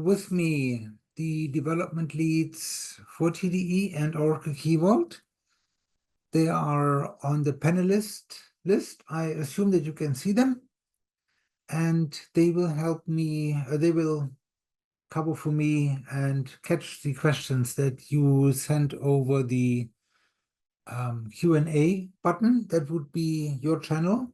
with me the development leads for TDE and Oracle Key Vault. They are on the panelist list. I assume that you can see them, and they will help me, they will cover for me and catch the questions that you sent over the Q&A button. That would be your channel.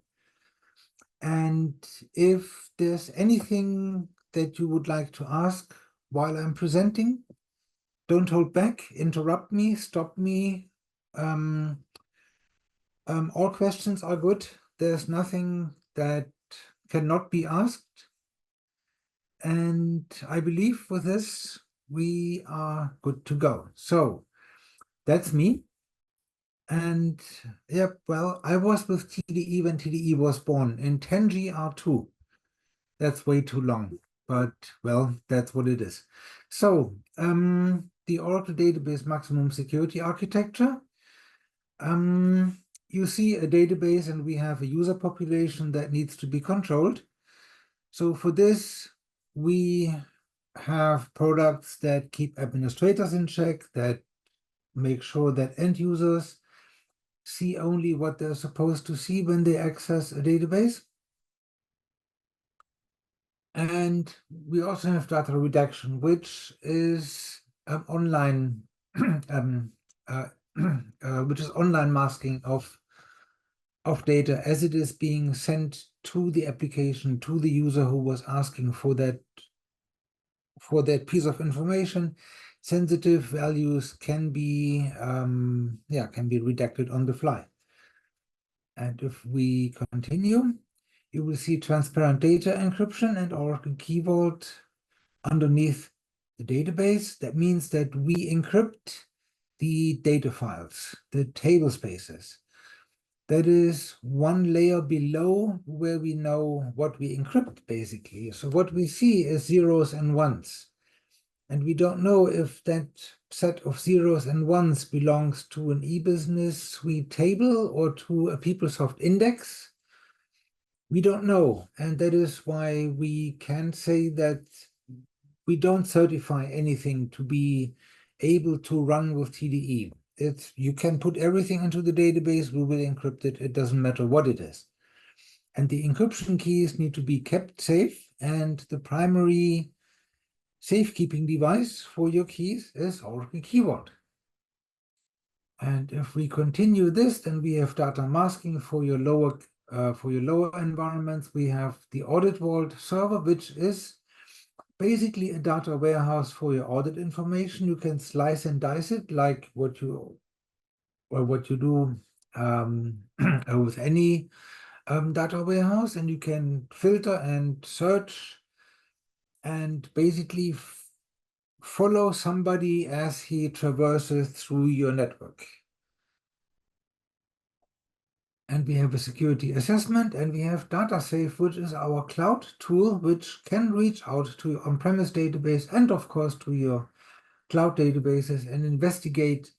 And if there's anything that you would like to ask while I'm presenting, don't hold back, interrupt me, stop me. All questions are good. There's nothing that cannot be asked. And I believe with this, we are good to go. So that's me. And yeah, well, I was with TDE when TDE was born in 10GR2. That's way too long, but well, that's what it is. So the Oracle Database Maximum Security Architecture. You see a database and we have a user population that needs to be controlled. So for this, we have products that keep administrators in check, that make sure that end users see only what they're supposed to see when they access a database. And we also have data redaction, which is online, which is online masking of data as it is being sent to the application, to the user who was asking for that piece of information. Sensitive values can be redacted on the fly. And if we continue, you will see transparent data encryption and Oracle Key Vault underneath the database. That means that we encrypt the data files, the table spaces. That is one layer below where we know what we encrypt, basically. So what we see is zeros and ones. And we don't know if that set of zeros and ones belongs to an e-business suite table or to a PeopleSoft index. We don't know. And that is why we can say that we don't certify anything to be able to run with TDE. You can put everything into the database, we will encrypt it, it doesn't matter what it is. And the encryption keys need to be kept safe, and the primary safekeeping device for your keys is Oracle Key Vault. And if we continue this, then we have data masking for your lower environments. We have the Audit Vault server, which is basically a data warehouse for your audit information. You can slice and dice it like what you do with any data warehouse, and you can filter and search and basically follow somebody as he traverses through your network. And we have a security assessment, and we have DataSafe, which is our cloud tool, which can reach out to your on-premise database and, of course, to your cloud databases and investigate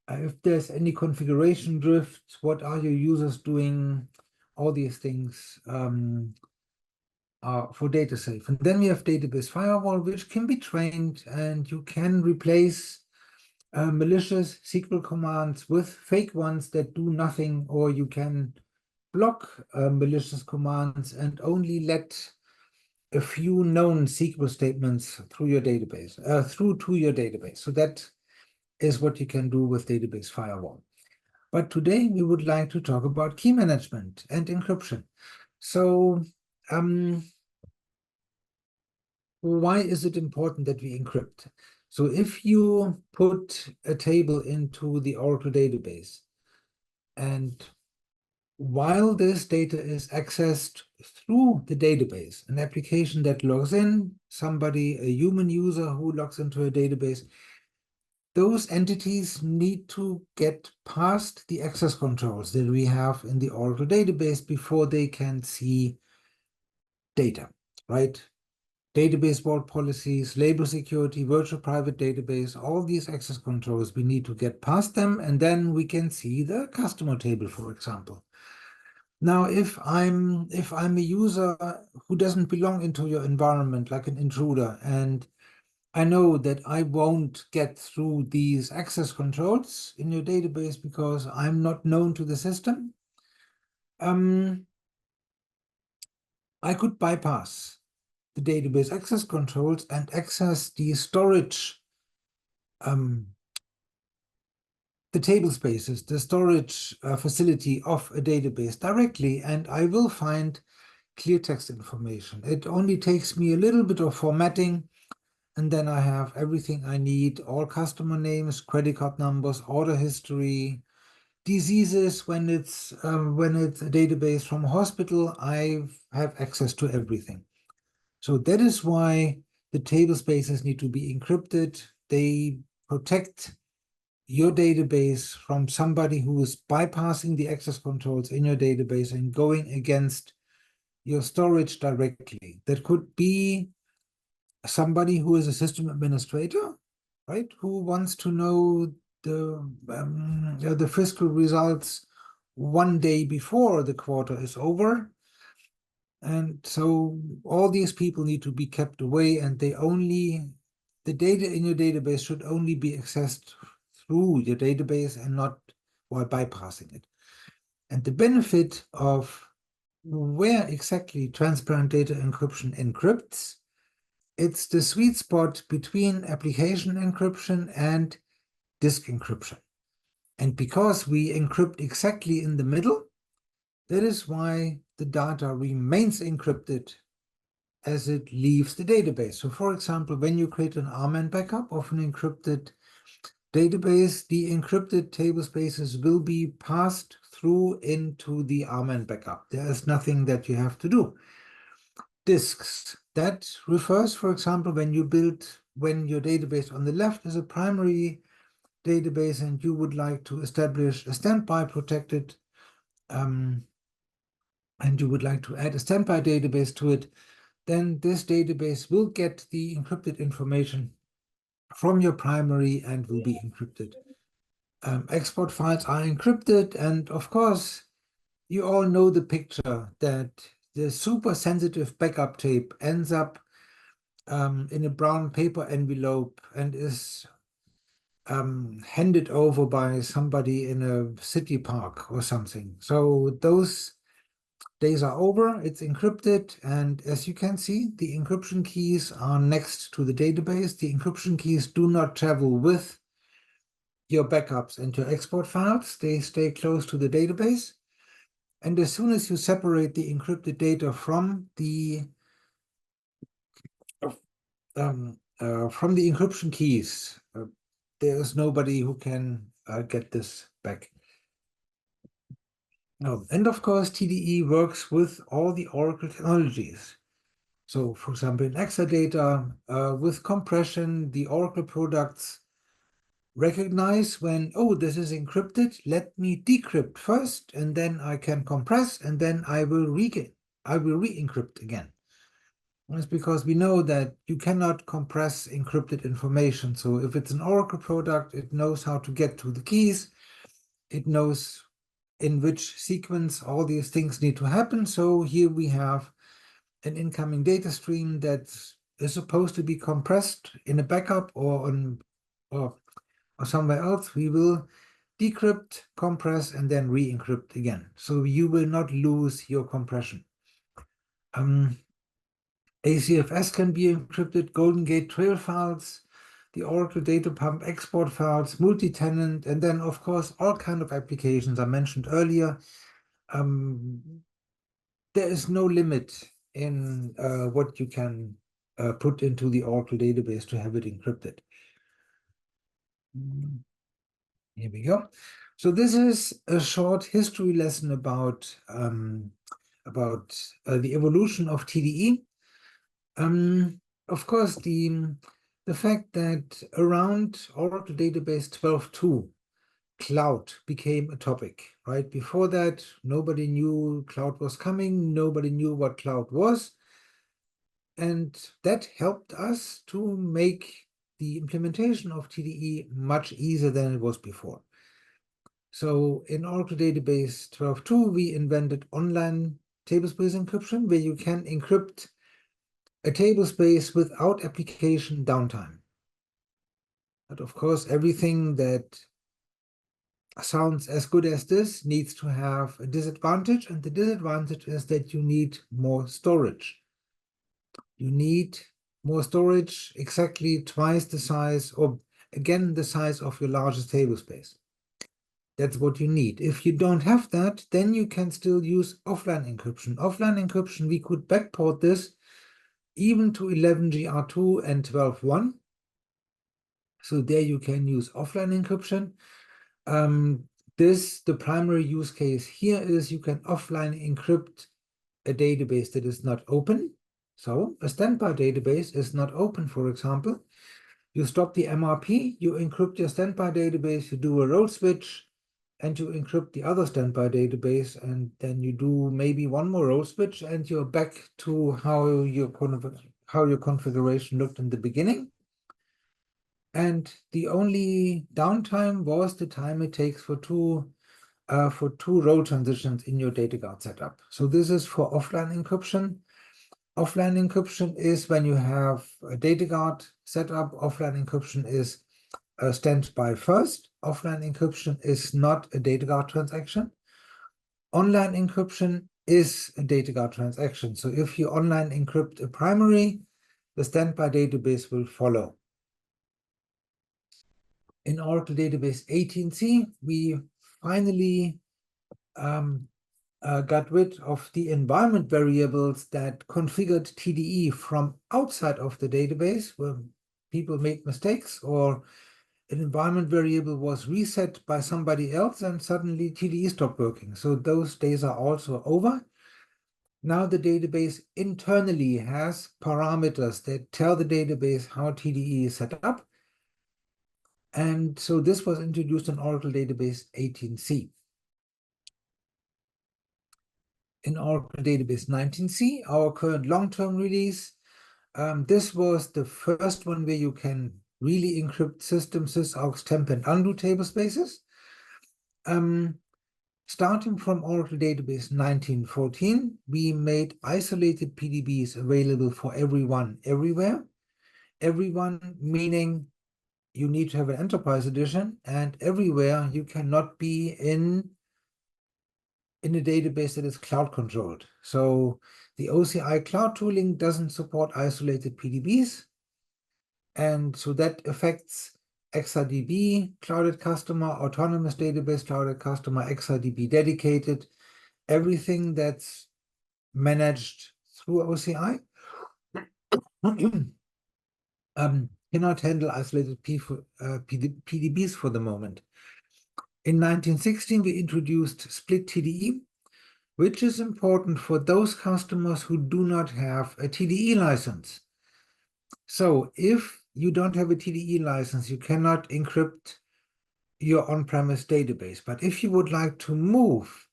if there's any configuration drift, what are your users doing, all these things for DataSafe. And then we have Database Firewall, which can be trained, and you can replace malicious SQL commands with fake ones that do nothing, or you can block malicious commands and only let a few known SQL statements through your database, through to your database. So that is what you can do with Database Firewall. But today we would like to talk about key management and encryption. So why is it important that we encrypt? So if you put a table into the Oracle database, and while this data is accessed through the database, an application that logs in, somebody, a human user who logs into a database, those entities need to get past the access controls that we have in the Oracle database before they can see data, right? Database vault policies, label security, virtual private database, all these access controls, we need to get past them, and then we can see the customer table, for example. Now, if I'm a user who doesn't belong into your environment, like an intruder, and I know that I won't get through these access controls in your database because I'm not known to the system, I could bypass the database access controls and access the storage, the table spaces, the storage facility of a database directly, and I will find clear text information. It only takes me a little bit of formatting, and then I have everything I need, all customer names, credit card numbers, order history, diseases. When it's a database from a hospital, I have access to everything. So that is why the table spaces need to be encrypted. They protect your database from somebody who is bypassing the access controls in your database and going against your storage directly. That could be somebody who is a system administrator, right? Who wants to know the fiscal results one day before the quarter is over. And so all these people need to be kept away, and the data in your database should only be accessed through your database and not while bypassing it. And the benefit of where exactly transparent data encryption encrypts, it's the sweet spot between application encryption and disk encryption. And because we encrypt exactly in the middle, that is why the data remains encrypted as it leaves the database. So for example, when you create an RMAN backup of an encrypted database, the encrypted table spaces will be passed through into the RMAN backup. There is nothing that you have to do. Disks, that refers, for example, when your database on the left is a primary database and you would like to establish a standby protected, and you would like to add a standby database to it, then this database will get the encrypted information from your primary and will be encrypted. Export files are encrypted, and of course, you all know the picture that the super sensitive backup tape ends up in a brown paper envelope and is handed over by somebody in a city park or something. So those days are over, it's encrypted, and as you can see, the encryption keys are next to the database. The encryption keys do not travel with your backups and your export files. They stay close to the database. And as soon as you separate the encrypted data from the encryption keys, there is nobody who can get this back. And of course, TDE works with all the Oracle technologies. So, for example, in Exadata, with compression, the Oracle products recognize when, oh, this is encrypted, let me decrypt first, and then I can compress, and then I will re-encrypt again. And it's because we know that you cannot compress encrypted information. So if it's an Oracle product, it knows how to get to the keys. It knows in which sequence all these things need to happen. So here we have an incoming data stream that is supposed to be compressed in a backup or somewhere else. We will decrypt, compress, and then re-encrypt again. So you will not lose your compression. ACFS can be encrypted, Golden Gate Trail files, the Oracle Data Pump export files, multi-tenant, and then, of course, all kinds of applications I mentioned earlier. There is no limit in what you can put into the Oracle database to have it encrypted. Here we go. So this is a short history lesson about the evolution of TDE. Of course, the fact that around Oracle Database 12.2, cloud became a topic, right? Before that, nobody knew cloud was coming. Nobody knew what cloud was. And that helped us to make the implementation of TDE much easier than it was before. So in Oracle Database 12.2, we invented online tablespace encryption, where you can encrypt a tablespace without application downtime. But of course, everything that sounds as good as this needs to have a disadvantage, and the disadvantage is that you need more storage. You need more storage, exactly twice the size, or again the size of your largest tablespace. That's what you need. If you don't have that, then you can still use offline encryption. Offline encryption, we could backport this even to 11GR2 and 12.1. So there you can use offline encryption. The primary use case here is you can offline encrypt a database that is not open. So a standby database is not open, for example. You stop the MRP, you encrypt your standby database, you do a role switch, and you encrypt the other standby database, and then you do maybe one more role switch, and you're back to how your configuration looked in the beginning. And the only downtime was the time it takes for two role transitions in your data guard setup. So this is for offline encryption. Offline encryption is when you have a data guard setup. Offline encryption is standby first. Offline encryption is not a data guard transaction. Online encryption is a data guard transaction. So if you online encrypt a primary, the standby database will follow. In Oracle Database 18c, we finally got rid of the environment variables that configured TDE from outside of the database, where people made mistakes, or an environment variable was reset by somebody else and suddenly TDE stopped working. So those days are also over. Now the database internally has parameters that tell the database how TDE is set up. And so this was introduced in Oracle Database 18c. In Oracle Database 19c, our current long-term release, this was the first one where you can really encrypt system, sysaux, temp, and undo tablespaces. Starting from Oracle Database 1914, we made isolated PDBs available for everyone, everywhere. Everyone meaning you need to have an enterprise edition, and everywhere you cannot be in a database that is cloud controlled. So the OCI cloud tooling doesn't support isolated PDBs. And so that affects XRDB, clouded customer, autonomous database, clouded customer, XRDB dedicated, everything that's managed through OCI. Cannot handle isolated PDBs for the moment. In 1916, we introduced split TDE, which is important for those customers who do not have a TDE license. So if you don't have a TDE license, you cannot encrypt your on-premise database. But if you would like to move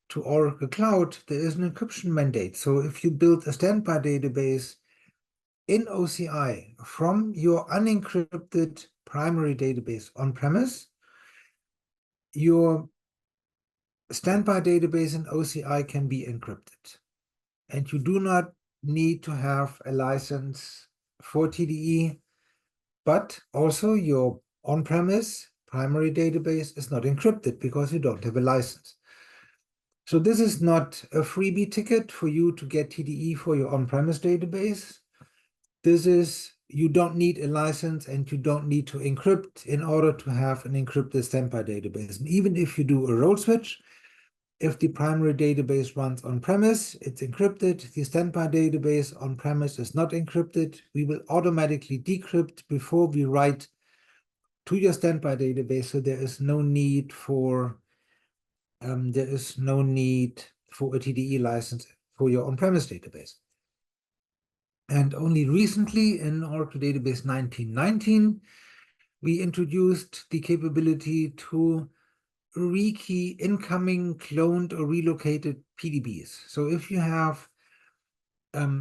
to Oracle Cloud, there is an encryption mandate. So if you build a standby database in OCI from your unencrypted primary database on-premise, your standby database in OCI can be encrypted. And you do not need to have a license for TDE, but also your on-premise primary database is not encrypted because you don't have a license. So this is not a freebie ticket for you to get TDE for your on-premise database. This is, you don't need a license and you don't need to encrypt in order to have an encrypted standby database. And even if you do a role switch, if the primary database runs on-premise, it's encrypted. The standby database on-premise is not encrypted. We will automatically decrypt before we write to your standby database, so there is no need for a TDE license for your on-premise database. And only recently, in Oracle Database 1919, we introduced the capability to rekey incoming cloned or relocated PDBs. So if you have,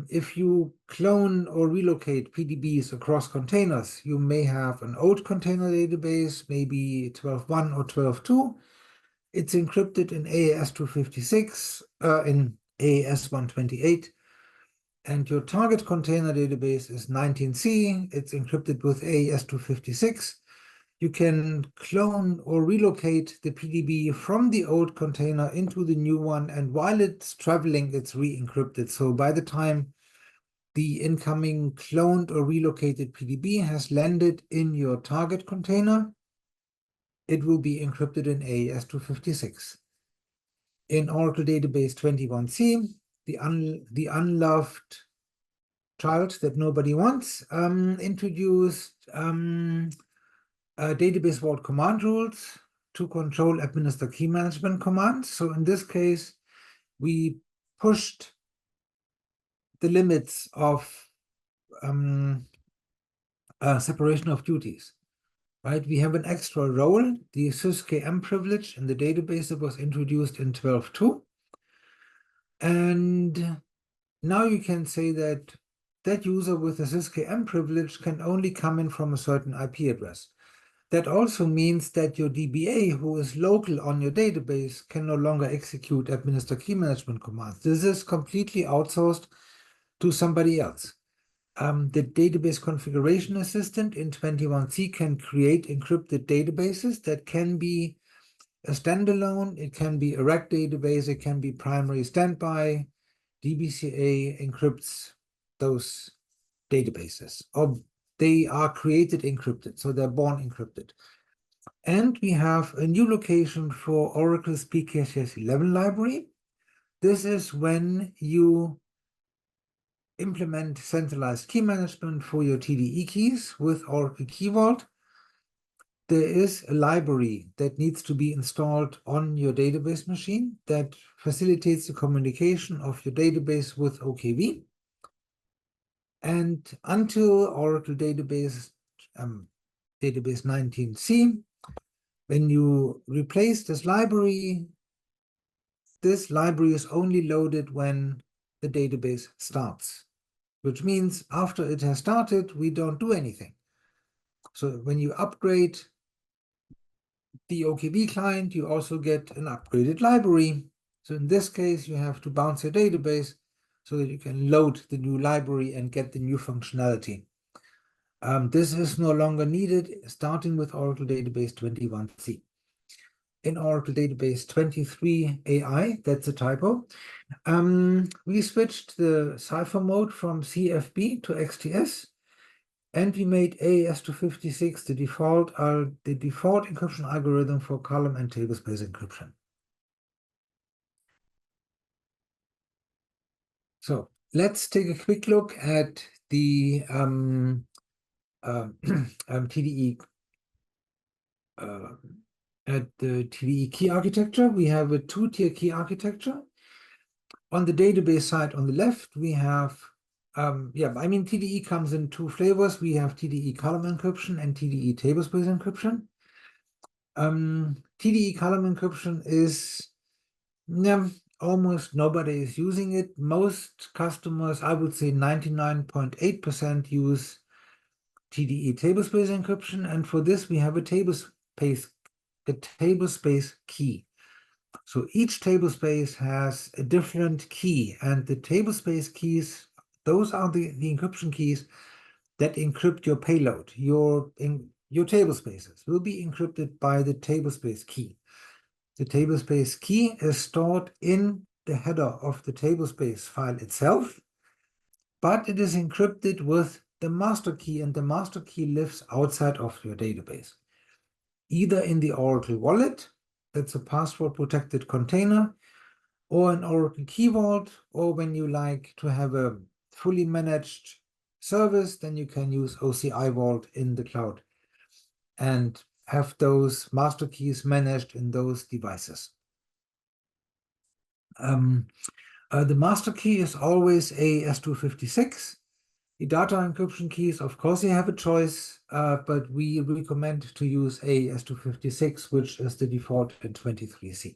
if you clone or relocate PDBs across containers, you may have an old container database, maybe 12.1 or 12.2, It's encrypted in AES-256, in AES-128, and your target container database is 19C. It's encrypted with AES-256. You can clone or relocate the PDB from the old container into the new one, and while it's traveling, it's re-encrypted. So by the time the incoming cloned or relocated PDB has landed in your target container, it will be encrypted in AES-256. In Oracle Database 21C, the unloved child that nobody wants, introduced database vault command rules to control administer key management commands. So in this case, we pushed the limits of separation of duties, right? We have an extra role, the syskm privilege in the database that was introduced in 12.2. And now you can say that that user with a syskm privilege can only come in from a certain IP address. That also means that your DBA, who is local on your database, can no longer execute administer key management commands. This is completely outsourced to somebody else. The database configuration assistant in 21C can create encrypted databases that can be a standalone, it can be a rack database, it can be primary standby. DBCA encrypts those databases, or they are created encrypted, so they're born encrypted. And we have a new location for Oracle's PKCS11 library. This is when you implement centralized key management for your TDE keys with Oracle Key Vault. There is a library that needs to be installed on your database machine that facilitates the communication of your database with OKV. And until Oracle Database 19C, when you replace this library is only loaded when the database starts, which means after it has started, we don't do anything. So when you upgrade the OKV client, you also get an upgraded library. So in this case, you have to bounce your database so that you can load the new library and get the new functionality. This is no longer needed, starting with Oracle Database 21C. In Oracle Database 23 AI, that's a typo, we switched the cipher mode from CFB to XTS, and we made AES-256 the default encryption algorithm for column and tablespace encryption. So let's take a quick look at the TDE TDE key architecture. We have a two-tier key architecture. On the database side on the left, we have TDE comes in two flavors. We have TDE column encryption and TDE tablespace encryption. TDE column encryption is, almost nobody is using it. Most customers, I would say 99.8%, use TDE tablespace encryption, and for this we have a tablespace key. So each tablespace has a different key, and the tablespace keys, those are the encryption keys that encrypt your payload. Your tablespaces will be encrypted by the tablespace key. The tablespace key is stored in the header of the tablespace file itself, but it is encrypted with the master key, and the master key lives outside of your database, either in the Oracle Wallet, that's a password-protected container, or an Oracle Key Vault, or when you like to have a fully managed service, then you can use OCI Vault in the cloud and have those master keys managed in those devices. The master key is always AES-256. The data encryption keys, of course, you have a choice, but we recommend to use AES-256, which is the default in 23C.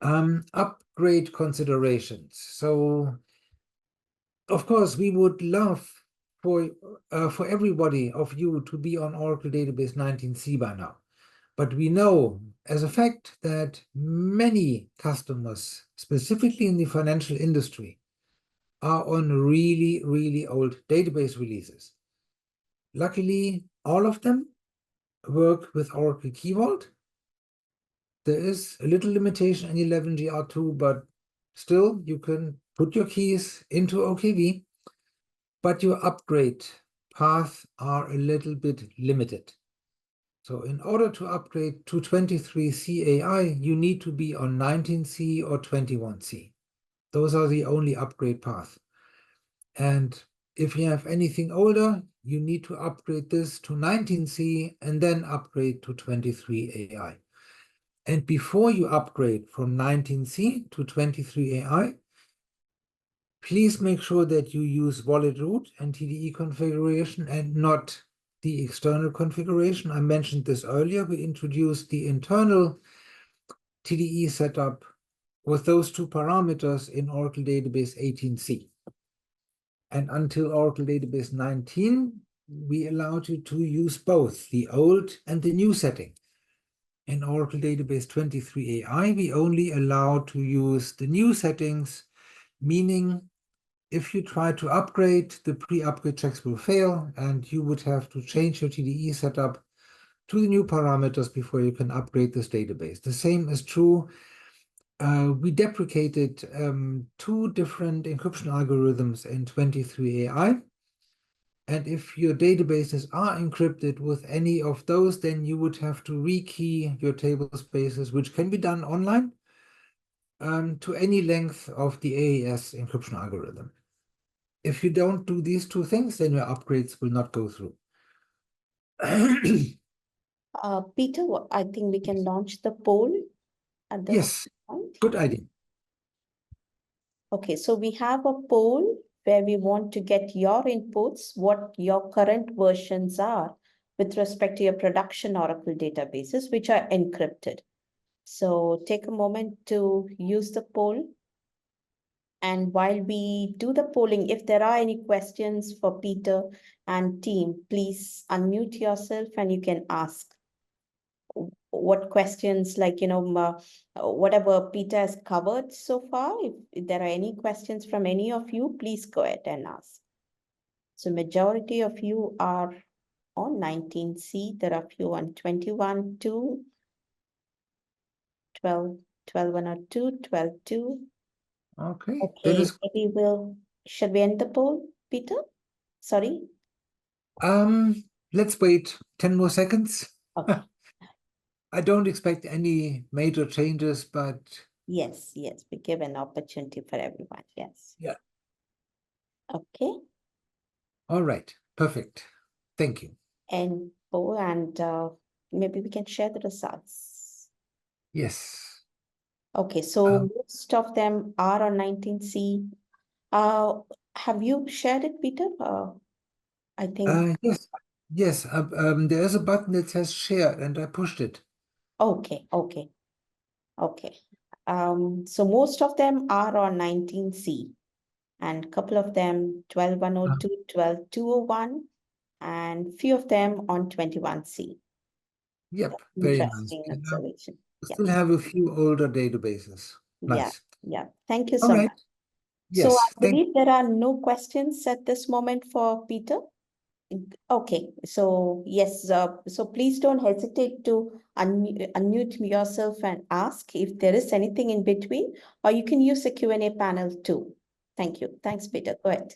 Upgrade considerations. So, of course, we would love for everybody of you to be on Oracle Database 19C by now. But we know as a fact that many customers, specifically in the financial industry, are on really, really old database releases. Luckily, all of them work with Oracle Key Vault. There is a little limitation in 11GR2, but still you can put your keys into OKV, but your upgrade paths are a little bit limited. So in order to upgrade to 23C AI, you need to be on 19C or 21C. Those are the only upgrade paths. And if you have anything older, you need to upgrade this to 19C and then upgrade to 23 AI. And before you upgrade from 19C to 23 AI, please make sure that you use wallet root and TDE configuration and not the external configuration. I mentioned this earlier. We introduced the internal TDE setup with those two parameters in Oracle Database 18C. And until Oracle Database 19, we allowed you to use both the old and the new setting. In Oracle Database 23 AI, we only allow to use the new settings, meaning if you try to upgrade, the pre-upgrade checks will fail, and you would have to change your TDE setup to the new parameters before you can upgrade this database. The same is true. We deprecated two different encryption algorithms in 23 AI. And if your databases are encrypted with any of those, then you would have to rekey your table spaces, which can be done online, to any length of the AES encryption algorithm. If you don't do these two things, then your upgrades will not go through. Peter, I think we can launch the poll at this Yes, point. good idea. Okay, so we have a poll where we want to get your inputs, what your current versions are with respect to your production Oracle databases, which are encrypted. So take a moment to use the poll. And while we do the polling, if there are any questions for Peter and team, please unmute yourself and you can ask what questions, like, whatever Peter has covered so far. If there are any questions from any of you, please go ahead and ask. So majority of you are on 19C. There are few on 21, 2, 12, 12, 12, 2. Okay, that Okay, is. maybe should we end the poll, Peter? Sorry. Let's wait 10 more seconds. Okay. I don't expect any major changes, but Yes, we give an opportunity for everyone. Yes. yeah. Okay. All right, perfect. Thank you. And maybe we can share the results. Yes. Okay, so most of them are on 19C. Have you shared it, Peter? I think. Yes. There is a button that says share, and I pushed it. Okay. So most of them are on 19C, and a couple of them 12102, 12201, and few of them on 21C. Yep, very nice. Interesting observation. We Yeah. still have a few older databases. Nice. Yeah. Thank you All so right. much. So Yes, I believe there are no questions at this moment for Peter. Okay, so yes, so please don't hesitate to unmute yourself and ask if there is anything in between, or you can use the Q&A panel too. Thank you. Thanks, Peter. Go ahead.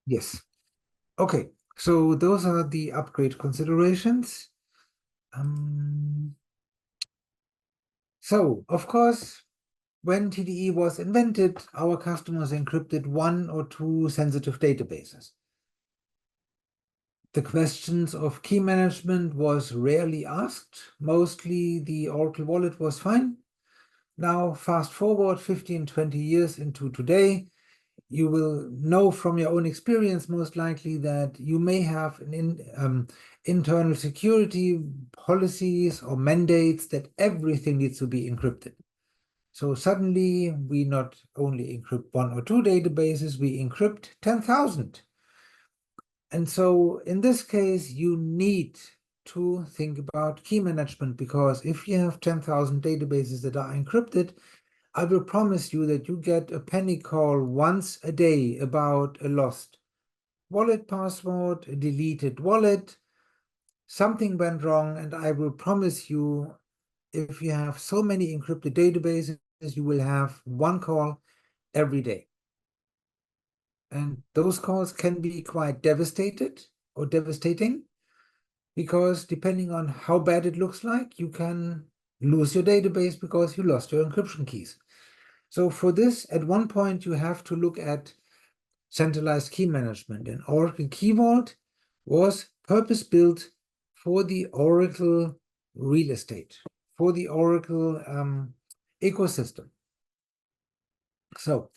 Yes. Okay, so those are the upgrade considerations. So, of course, when TDE was invented, our customers encrypted one or two sensitive databases. The questions of key management was rarely asked. Mostly the Oracle Wallet was fine. Now, fast forward 15, 20 years into today, you will know from your own experience, most likely, that you may have an internal security policies or mandates that everything needs to be encrypted. So suddenly, we not only encrypt one or two databases, we encrypt 10,000. And so in this case, you need to think about key management, because if you have 10,000 databases that are encrypted, I will promise you that you get a panic call once a day about a lost wallet password, a deleted wallet, something went wrong, and I will promise you, if you have so many encrypted databases, you will have one call every day. And those calls can be quite devastating, because depending on how bad it looks like, you can lose your database because you lost your encryption keys. So for this, at one point, you have to look at centralized key management. And Oracle Key Vault was purpose-built for the Oracle real estate, for the Oracle ecosystem. So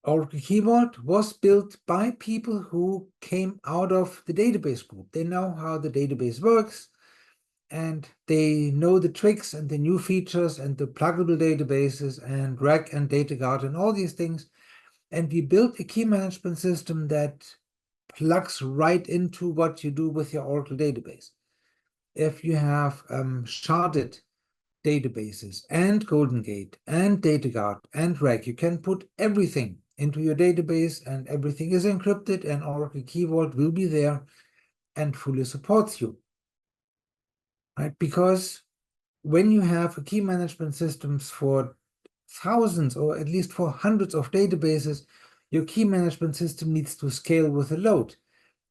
Oracle Key Vault was built by people who came out of the database group. They know how the database works, and they know the tricks and the new features and the pluggable databases and RAC and DataGuard and all these things. And we built a key management system that plugs right into what you do with your Oracle database. If you have sharded databases and Golden Gate and DataGuard and RAC, you can put everything into your database, and everything is encrypted, and Oracle Key Vault will be there and fully supports you. Right? Because when you have a key management systems for thousands or at least for hundreds of databases, your key management system needs to scale with a load.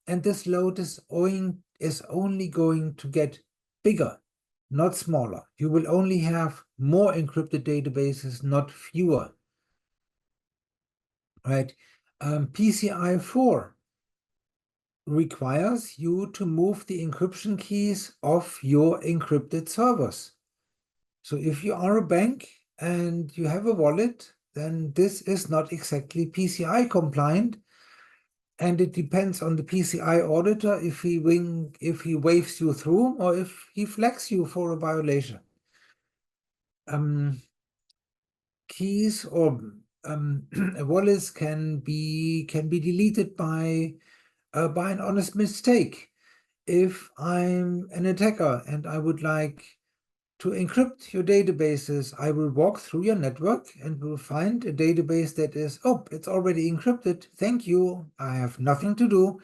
And this load is only going to get bigger, not smaller. You will only have more encrypted databases, not fewer. Right? PCI 4 requires you to move the encryption keys off your encrypted servers. So if you are a bank and you have a wallet, then this is not exactly PCI compliant, and it depends on the PCI auditor if he waves you through or if he flags you for a violation. Keys or wallets can be deleted by an honest mistake. If I'm an attacker and I would like to encrypt your databases, I will walk through your network and will find a database that is, oh, it's already encrypted. Thank you. I have nothing to do,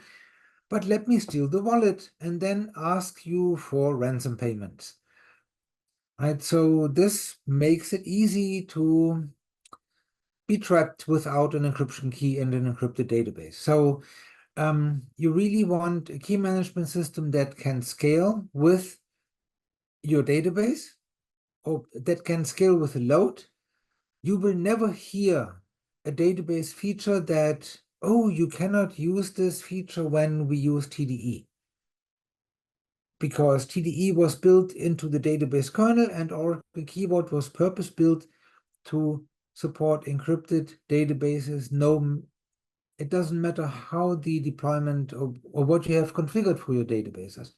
but let me steal the wallet and then ask you for ransom payments. Right? So this makes it easy to be trapped without an encryption key in an encrypted database. So you really want a key management system that can scale with your database, or that can scale with a load. You will never hear a database feature that, oh, you cannot use this feature when we use TDE. Because TDE was built into the database kernel, and Oracle Key Vault was purpose-built to support encrypted databases. No, it doesn't matter how the deployment or what you have configured for your databases.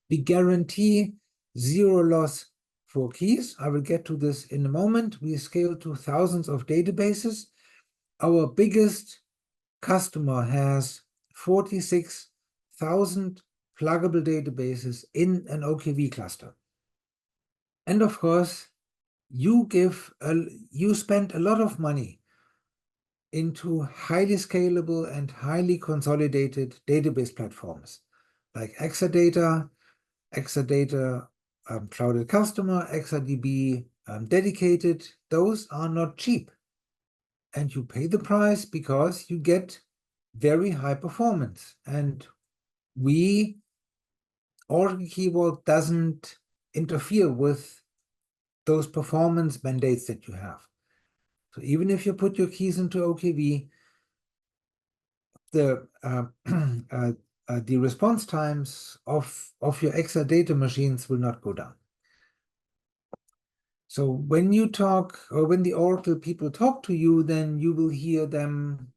We guarantee zero loss for keys. I will get to this in a moment. We scale to thousands of databases. Our biggest customer has 46,000 pluggable databases in an OKV cluster. And of course, you spend a lot of money into highly scalable and highly consolidated database platforms like Exadata, Clouded Customer, ExaDB Dedicated. Those are not cheap. And you pay the price because you get very high performance. And Oracle Key Vault doesn't interfere with those performance mandates that you have. So even if you put your keys into OKV, the response times of your Exadata machines will not go down. So when you talk, or when the Oracle people talk to you, then you will hear them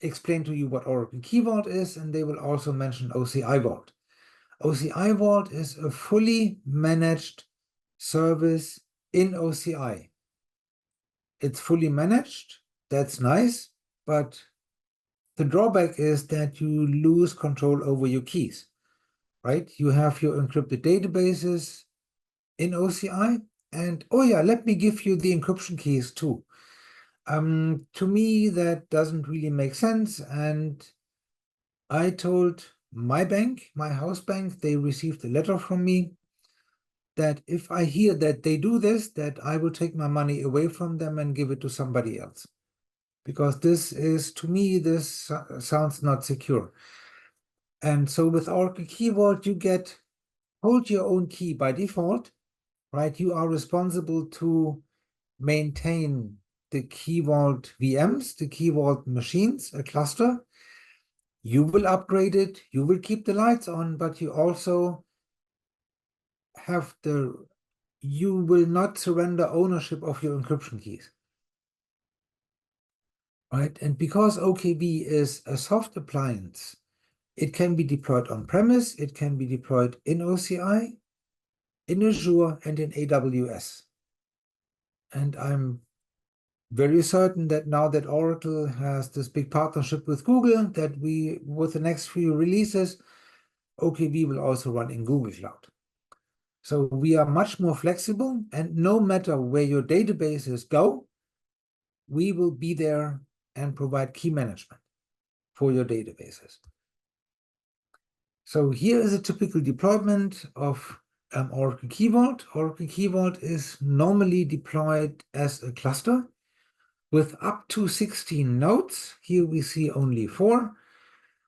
explain to you what Oracle Key Vault is, and they will also mention OCI Vault. OCI Vault is a fully managed service in OCI. It's fully managed, that's nice, but the drawback is that you lose control over your keys. right? You have your encrypted databases in OCI, and oh yeah, let me give you the encryption keys too. To me, that doesn't really make sense, and I told my bank, my house bank, they received a letter from me that if I hear that they do this, that I will take my money away from them and give it to somebody else. Because this is, to me, this sounds not secure. And so with Oracle Key Vault, you get hold your own key by default, right? You are responsible to maintain the Key Vault VMs, the Key Vault machines, a cluster. You will upgrade it, you will keep the lights on, but you also you will not surrender ownership of your encryption keys. Right? And because OKV is a soft appliance, it can be deployed on-premise, it can be deployed in OCI, in Azure, and in AWS. And I'm very certain that now that Oracle has this big partnership with Google, that with the next few releases, OKV will also run in Google Cloud. So we are much more flexible, and no matter where your databases go, we will be there and provide key management for your databases. So here is a typical deployment of Oracle Key Vault. Oracle Key Vault is normally deployed as a cluster with up to 16 nodes. Here we see only 4.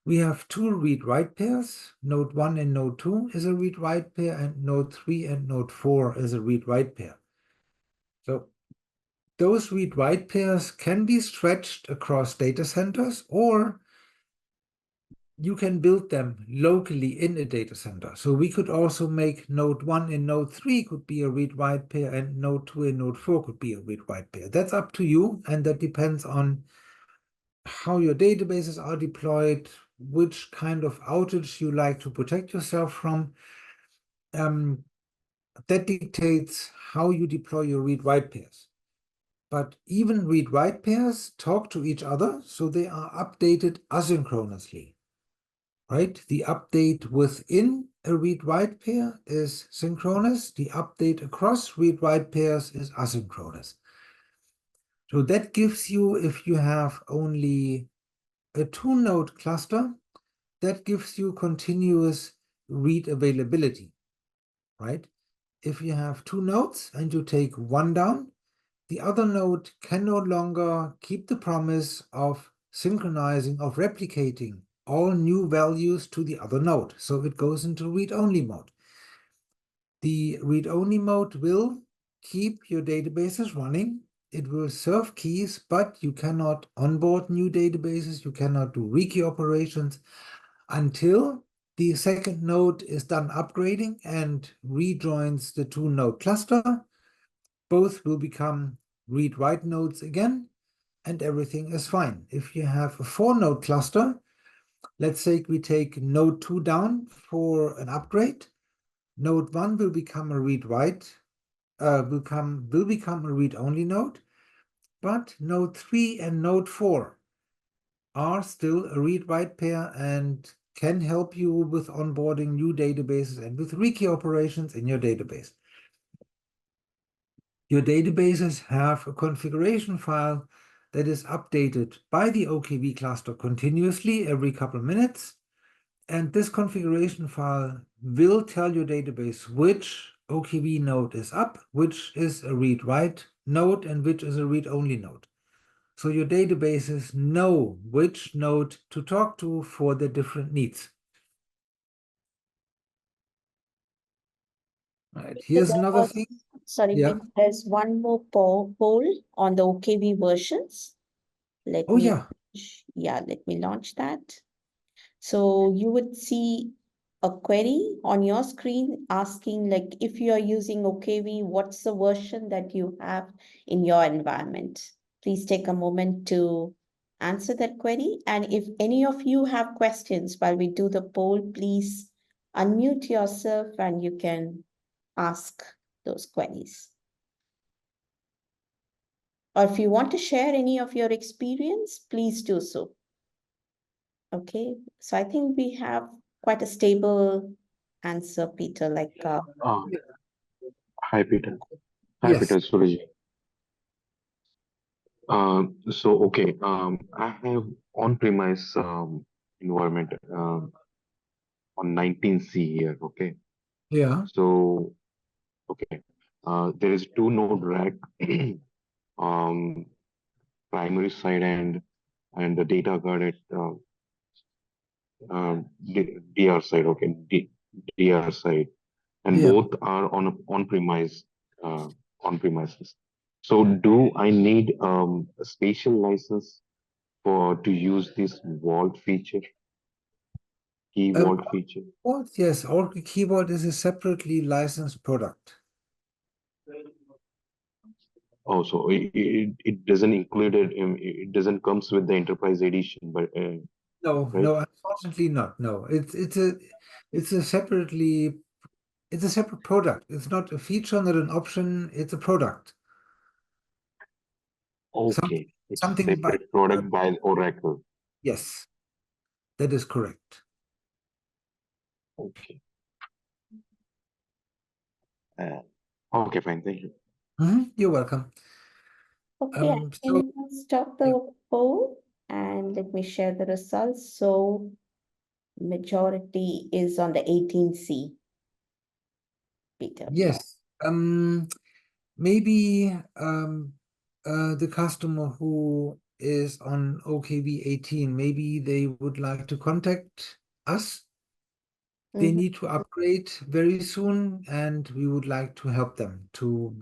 We have 2 read-write pairs. Node 1 and node 2 is a read-write pair, and node 3 and node 4 is a read-write pair. So those read-write pairs can be stretched across data centers, or you can build them locally in a data center. So we could also make node 1 and node 3 could be a read-write pair, and node 2 and node 4 could be a read-write pair. That's up to you, and that depends on how your databases are deployed, which kind of outage you like to protect yourself from. That dictates how you deploy your read-write pairs. But even read-write pairs talk to each other, so they are updated asynchronously. Right? The update within a read-write pair is synchronous. The update across read-write pairs is asynchronous. So that gives you, if you have only a 2-node cluster, that gives you continuous read availability, right? If you have 2 nodes and you take one down, the other node can no longer keep the promise of synchronizing, of replicating all new values to the other node. So it goes into read-only mode. The read-only mode will keep your databases running. It will serve keys, but you cannot onboard new databases. You cannot do rekey operations until the second node is done upgrading and rejoins the 2-node cluster. Both will become read-write nodes again, and everything is fine. If you have a 4-node cluster, let's say we take node 2 down for an upgrade, node 1 will become a read-write, will become a read-only node, but node 3 and node 4 are still a read-write pair and can help you with onboarding new databases and with rekey operations in your database. Your databases have a configuration file that is updated by the OKV cluster continuously every couple of minutes. And this configuration file will tell your database which OKV node is up, which is a read-write node, and which is a read-only node. So your databases know which node to talk to for the different needs. Right, here's another thing. Sorry, Yeah. there's one more poll on the OKV versions. Let me launch that. So you would see a query on your screen asking, like, if you are using OKV, what's the version that you have in your environment? Please take a moment to answer that query. And if any of you have questions while we do the poll, please unmute yourself and you can ask those queries. Or if you want to share any of your experience, please do so. Okay, so I think we have quite a stable answer, Peter, like Hi, Peter. Hi, Yes. Peter. Suraj. Okay. I have on-premise environment on 19C here. Okay. Yeah. So, okay. There is two node rack, um, primary side and the data guard at DR side. Okay, DR side, and Yeah. both are on-premise on-premises. So, do I need a spatial license for to use this vault feature, key Um, vault feature? yes, Oracle Keyboard is a separately licensed product. Oh, so it doesn't include it. It doesn't comes with the enterprise edition, but No, right? no, unfortunately not. No, it's a separately it's a separate product. It's not a feature, not an option. It's a product. Some, Okay, it's a something by separate product by Oracle. yes, that is correct. Okay. Uh, okay, fine. Thank you. You're welcome. okay, I So can stop the poll and let me share the results. So majority is on the 18C, Peter. yes, maybe the customer who is on OKV 18, maybe they would like to contact us. They need to upgrade very soon, and we would like to help them to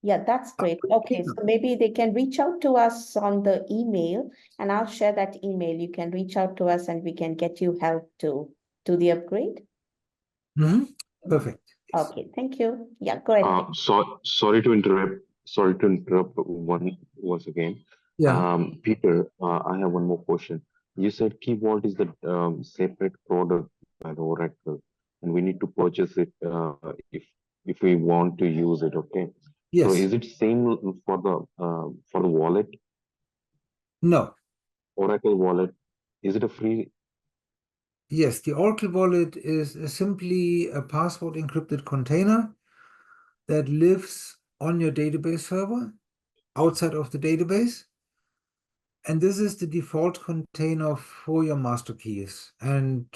Yeah, that's great. upgrade. Okay, so maybe they can reach out to us on the email, and I'll share that email. You can reach out to us and we can get you help to do the upgrade. Perfect. Yes. Okay, thank you. Yeah, go ahead. Sorry to interrupt. Sorry to interrupt once again. Yeah. Peter, I have one more question. You said Key Vault is the separate product by the Oracle, and we need to purchase it if we want to use it. Okay. So Yes. is it same for the wallet, No. Oracle wallet? Is it a free? Yes, the Oracle Wallet is simply a password encrypted container that lives on your database server outside of the database. And this is the default container for your master keys. And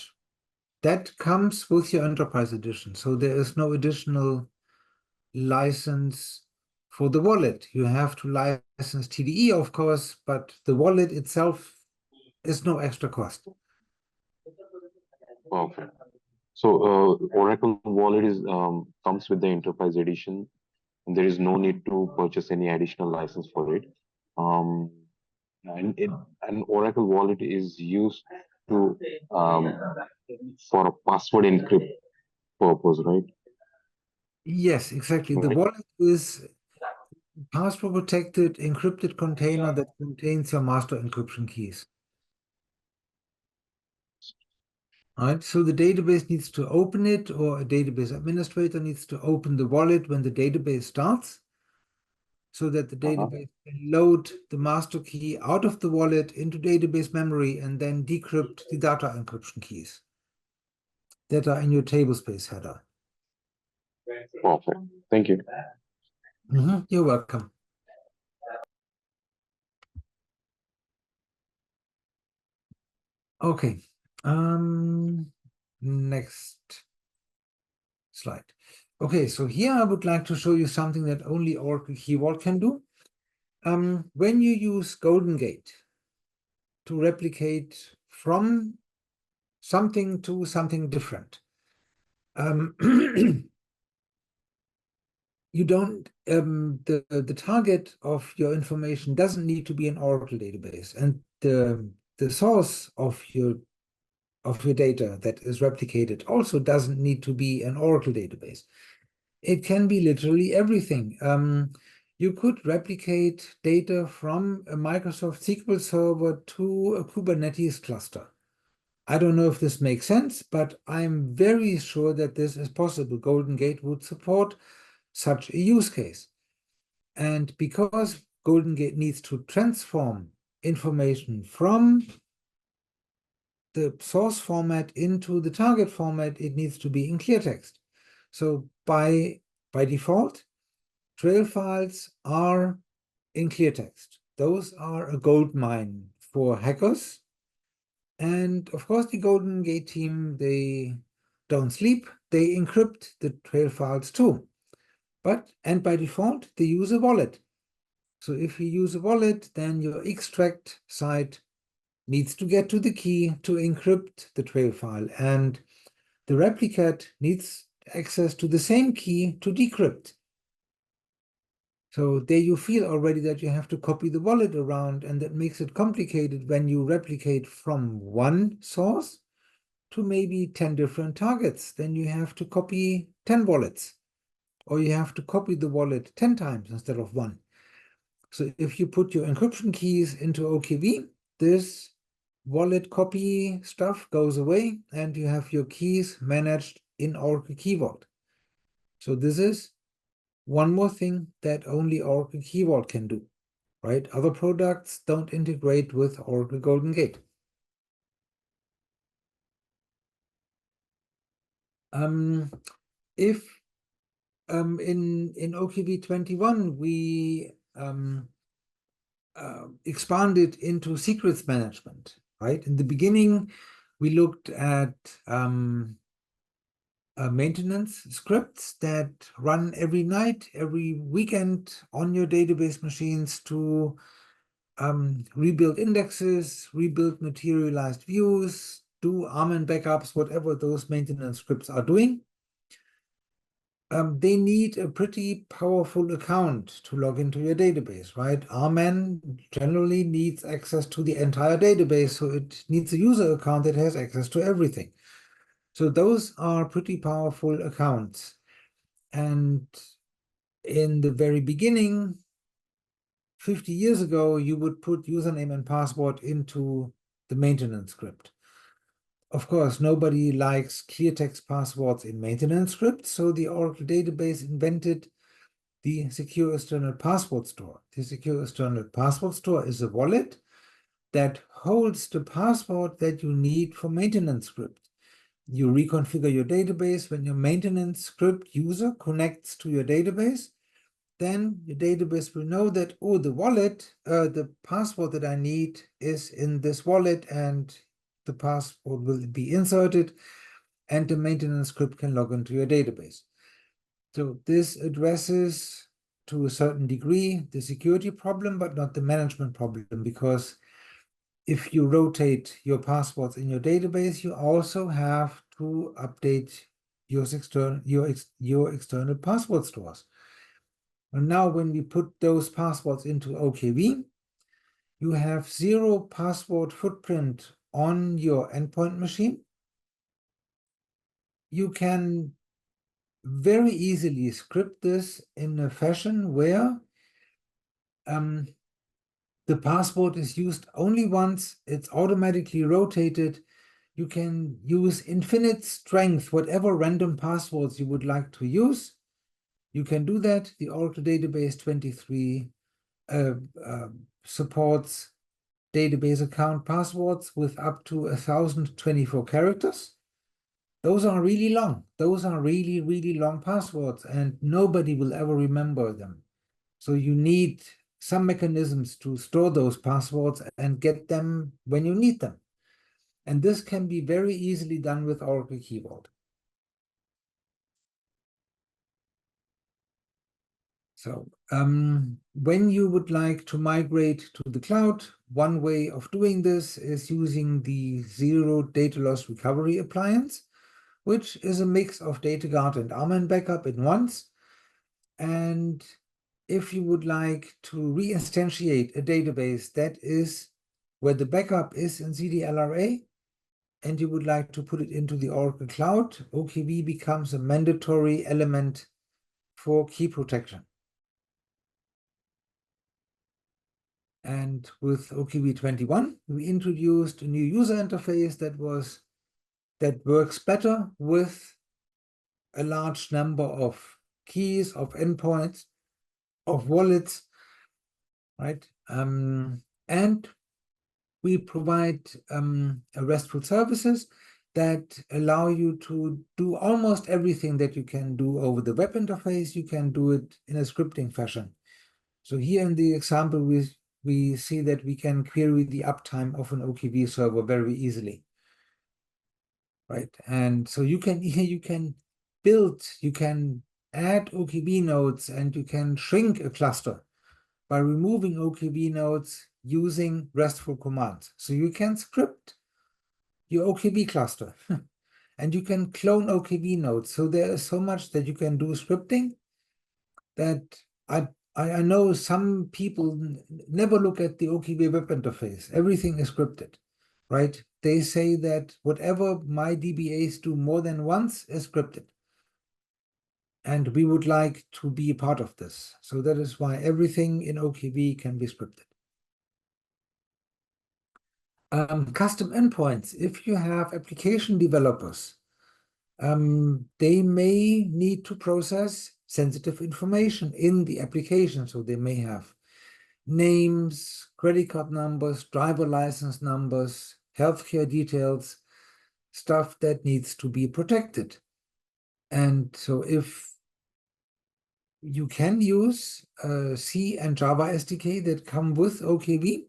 that comes with your enterprise edition. So there is no additional license for the wallet. You have to license TDE, of course, but the wallet itself is no extra cost. Okay. So Oracle wallet is comes with the enterprise edition. There is no need to purchase any additional license for it. Um, and an Oracle wallet is used to for a password encrypt purpose, right? Yes, exactly. The Right. wallet is password protected encrypted container that contains your master encryption keys. Right? So the database needs to open it, or a database administrator needs to open the wallet when the database starts, so that the database can load the master key out of the wallet into database memory and then decrypt the data encryption keys that are in your tablespace header. Perfect. Thank you. You're welcome. Okay. Next slide. Okay, so here I would like to show you something that only Oracle Key Vault can do. When you use Golden Gate to replicate from something to something different, you don't the target of your information doesn't need to be an Oracle database, and the source of your data that is replicated also doesn't need to be an Oracle database. It can be literally everything. You could replicate data from a Microsoft SQL server to a Kubernetes cluster. I don't know if this makes sense, but I'm very sure that this is possible. Golden Gate would support such a use case. And because Golden Gate needs to transform information from the source format into the target format, it needs to be in clear text. So by default, trail files are in clear text. Those are a gold mine for hackers. And of course, the Golden Gate team, they don't sleep. They encrypt the trail files too. And by default, they use a wallet. So if you use a wallet, then your extract side needs to get to the key to encrypt the trail file. And the replicate needs access to the same key to decrypt. So there you feel already that you have to copy the wallet around, and that makes it complicated when you replicate from one source to maybe 10 different targets. Then you have to copy 10 wallets, or you have to copy the wallet 10 times instead of one. So if you put your encryption keys into OKV, this wallet copy stuff goes away, and you have your keys managed in Oracle Key Vault. So this is one more thing that only Oracle Key Vault can do, right? Other products don't integrate with Oracle Golden Gate. If in OKV 21 we expanded into secrets management, right? In the beginning, we looked at maintenance scripts that run every night, every weekend on your database machines to rebuild indexes, rebuild materialized views, do RMAN backups, whatever those maintenance scripts are doing. They need a pretty powerful account to log into your database, right? RMAN generally needs access to the entire database, so it needs a user account that has access to everything. So those are pretty powerful accounts. And in the very beginning, 50 years ago, you would put username and password into the maintenance script. Of course, nobody likes clear text passwords in maintenance scripts, so the Oracle database invented the Secure External Password Store. The Secure External Password Store is a wallet that holds the password that you need for maintenance script. You reconfigure your database when your maintenance script user connects to your database. Then your database will know that, oh, the wallet, the password that I need is in this wallet, and the password will be inserted, and the maintenance script can log into your database. So this addresses, to a certain degree, the security problem, but not the management problem, because if you rotate your passwords in your database, you also have to update your external password stores. And now when we put those passwords into OKV, you have zero password footprint on your endpoint machine. You can very easily script this in a fashion where the password is used only once, it's automatically rotated. You can use infinite strength, whatever random passwords you would like to use. You can do that. The Oracle Database 23 supports database account passwords with up to 1,024 characters. Those are really long. Those are really, really long passwords, and nobody will ever remember them. So you need some mechanisms to store those passwords and get them when you need them. And this can be very easily done with Oracle Key Vault. So when you would like to migrate to the cloud, one way of doing this is using the Zero Data Loss Recovery appliance, which is a mix of DataGuard and RMAN backup in once. And if you would like to reinstantiate a database that is where the backup is in ZDLRA, and you would like to put it into the Oracle Cloud, OKV becomes a mandatory element for key protection. And with OKV 21, we introduced a new user interface that works better with a large number of keys, of endpoints, of wallets, right? And we provide RESTful services that allow you to do almost everything that you can do over the web interface. You can do it in a scripting fashion. So here in the example, we see that we can query the uptime of an OKV server very easily, right? And so you can you can add OKV nodes, and you can shrink a cluster by removing OKV nodes using RESTful commands. So you can script your OKV cluster and you can clone OKV nodes. So there is so much that you can do scripting that I know some people never look at the OKV web interface. Everything is scripted, right? They say that whatever my DBAs do more than once is scripted. And we would like to be a part of this. So that is why everything in OKV can be scripted. Custom endpoints. If you have application developers, they may need to process sensitive information in the application. So they may have names, credit card numbers, driver license numbers, healthcare details, stuff that needs to be protected. And so if you can use C and Java SDK that come with OKV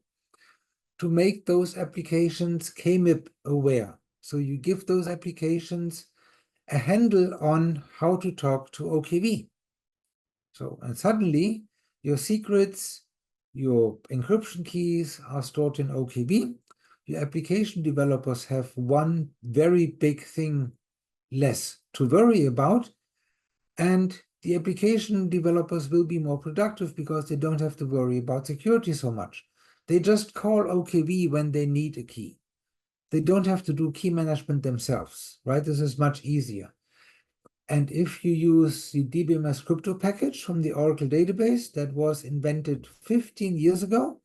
to make those applications KMIP aware. So you give those applications a handle on how to talk to OKV. So, and suddenly your secrets, your encryption keys are stored in OKV. Your application developers have one very big thing less to worry about, and the application developers will be more productive because they don't have to worry about security so much. They just call OKV when they need a key. They don't have to do key management themselves, right? This is much easier. And if you use the DBMS crypto package from the Oracle database that was invented 15 years ago,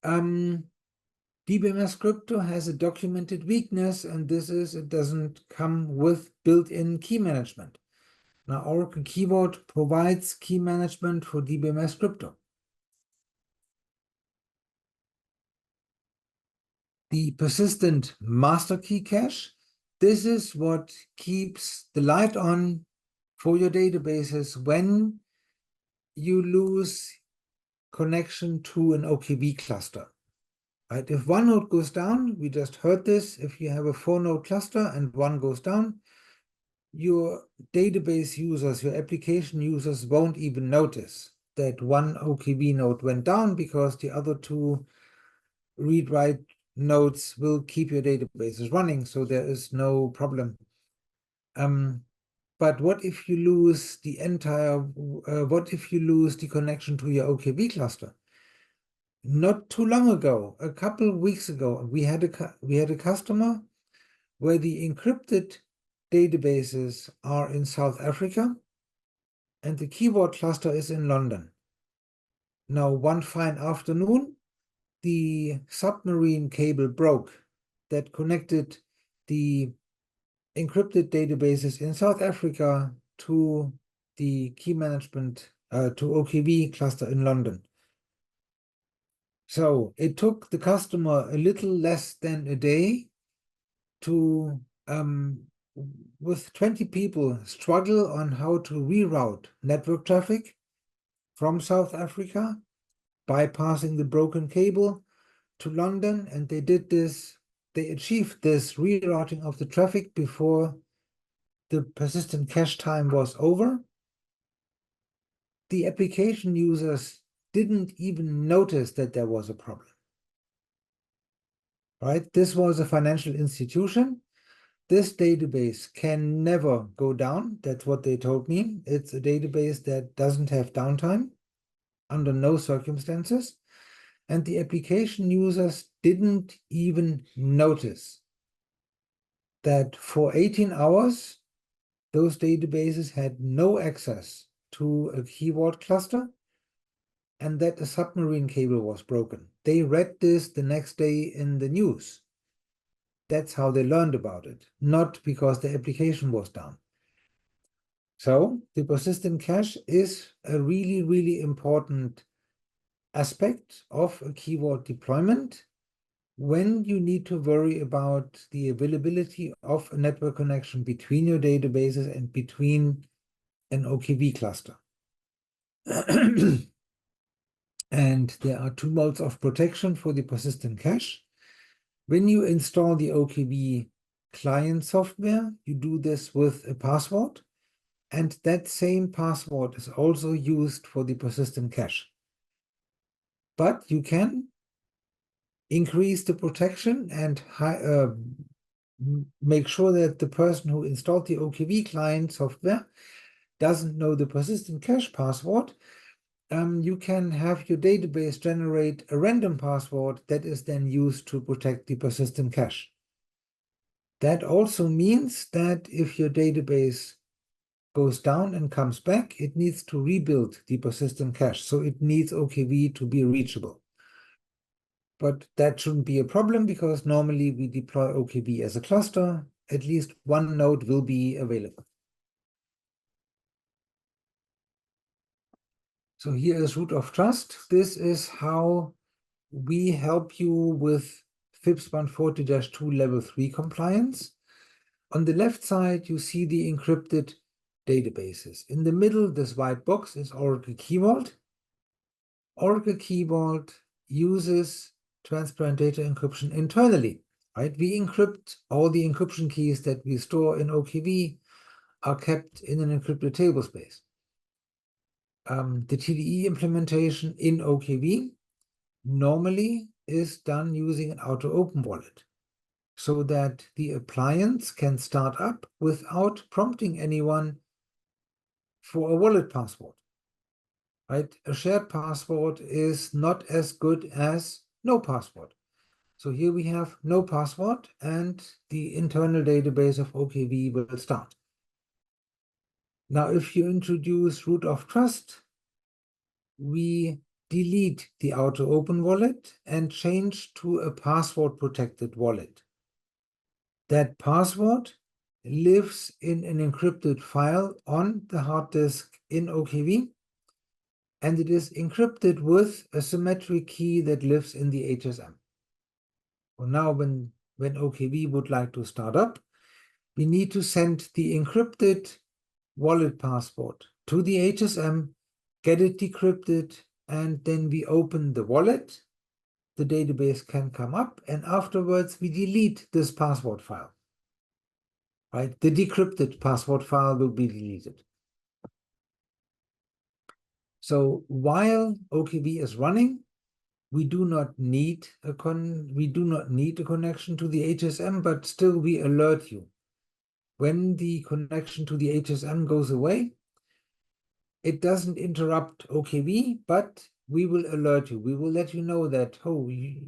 DBMS crypto has a documented weakness, and this is it doesn't come with built-in key management. Now, Oracle Keyboard provides key management for DBMS crypto. The persistent master key cache, this is what keeps the light on for your databases when you lose connection to an OKV cluster. Right? If one node goes down, we just heard this, if you have a 4-node cluster and one goes down, your database users, your application users won't even notice that one OKV node went down because the other two read-write nodes will keep your databases running, so there is no problem. But what if you lose the entire, what if you lose the connection to your OKV cluster? Not too long ago, a couple of weeks ago, we had a customer where the encrypted databases are in South Africa and the keyboard cluster is in London. Now, one fine afternoon, the submarine cable broke that connected the encrypted databases in South Africa to the key management, to OKV cluster in London. So it took the customer a little less than a day to, with 20 people, struggle on how to reroute network traffic from South Africa, bypassing the broken cable to London. And they did this, they achieved this rerouting of the traffic before the persistent cache time was over. The application users didn't even notice that there was a problem. Right? This was a financial institution. This database can never go down. That's what they told me. It's a database that doesn't have downtime under no circumstances. And the application users didn't even notice that for 18 hours, those databases had no access to a keyword cluster and that a submarine cable was broken. They read this the next day in the news. That's how they learned about it, not because the application was down. So the persistent cache is a really, really important aspect of a keyword deployment. when you need to worry about the availability of a network connection between your databases and between an OKV cluster. And there are two modes of protection for the persistent cache. When you install the OKV client software, you do this with a password, and that same password is also used for the persistent cache. But you can increase the protection and make sure that the person who installed the OKV client software doesn't know the persistent cache password. You can have your database generate a random password that is then used to protect the persistent cache. That also means that if your database goes down and comes back, it needs to rebuild the persistent cache. So it needs OKV to be reachable. But that shouldn't be a problem because normally we deploy OKV as a cluster. At least one node will be available. So here is root of trust. This is how we help you with FIPS 140-2 level 3 compliance. On the left side, you see the encrypted databases. In the middle, this white box is Oracle Key Vault. Oracle Key Vault uses transparent data encryption internally, right? We encrypt all the encryption keys that we store in OKV are kept in an encrypted tablespace. The TDE implementation in OKV normally is done using an auto-open wallet so that the appliance can start up without prompting anyone for a wallet password, right? A shared password is not as good as no password. So here we have no password and the internal database of OKV will start. Now, if you introduce root of trust, we delete the auto-open wallet and change to a password-protected wallet. That password lives in an encrypted file on the hard disk in OKV, and it is encrypted with a symmetric key that lives in the HSM. Well, now, when OKV would like to start up, we need to send the encrypted wallet password to the HSM, get it decrypted, and then we open the wallet. The database can come up, and afterwards we delete this password file. Right? The decrypted password file will be deleted. So while OKV is running, we do not need a connection to the HSM, but still we alert you. When the connection to the HSM goes away, it doesn't interrupt OKV, but we will alert you. We will let you know that, oh, we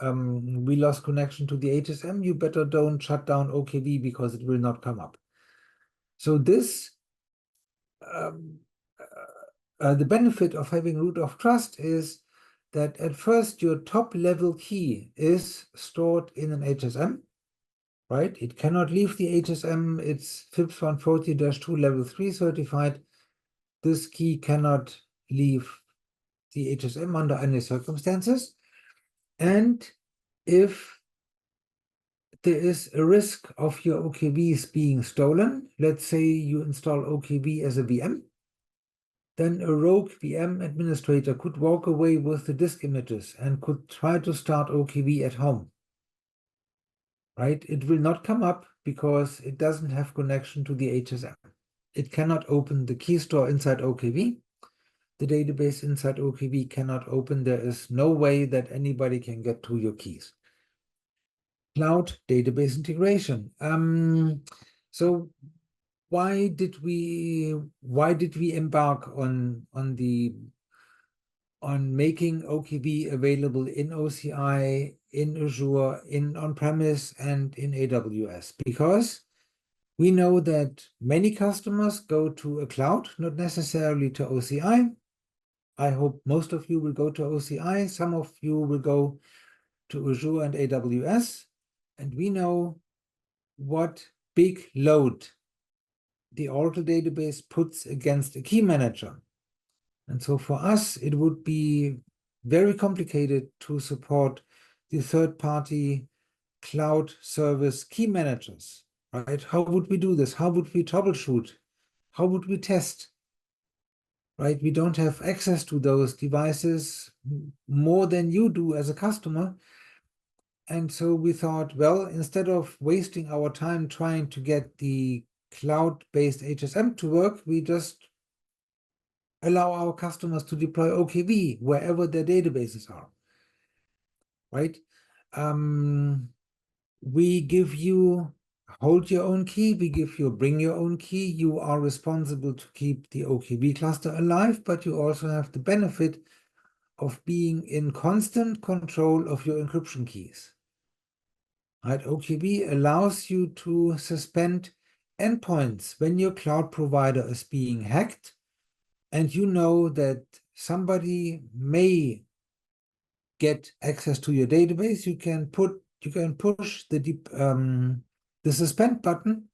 lost connection to the HSM. You better don't shut down OKV because it will not come up. So this, the benefit of having root of trust is that at first your top level key is stored in an HSM, right? It cannot leave the HSM. It's FIPS 140-2 level 3 certified. This key cannot leave the HSM under any circumstances. And if there is a risk of your OKVs being stolen, let's say you install OKV as a VM, then a rogue VM administrator could walk away with the disk images and could try to start OKV at home. Right? It will not come up because it doesn't have connection to the HSM. It cannot open the key store inside OKV. The database inside OKV cannot open. There is no way that anybody can get to your keys. Cloud database integration. So why did we embark on making OKV available in OCI, in Azure, in on-premise, and in AWS? Because we know that many customers go to a cloud, not necessarily to OCI. I hope most of you will go to OCI. Some of you will go to Azure and AWS. And we know what big load the Oracle database puts against a key manager. And so for us, it would be very complicated to support the third-party cloud service key managers, right? How would we do this? How would we troubleshoot? How would we test? Right? We don't have access to those devices more than you do as a customer. And so we thought, well, instead of wasting our time trying to get the cloud-based HSM to work, we just allow our customers to deploy OKV wherever their databases are, right? We give you hold your own key, we give you bring your own key. You are responsible to keep the OKV cluster alive, but you also have the benefit of being in constant control of your encryption keys. Right? OKV allows you to suspend endpoints when your cloud provider is being hacked, and you know that somebody may get access to your database. You can push the suspend button,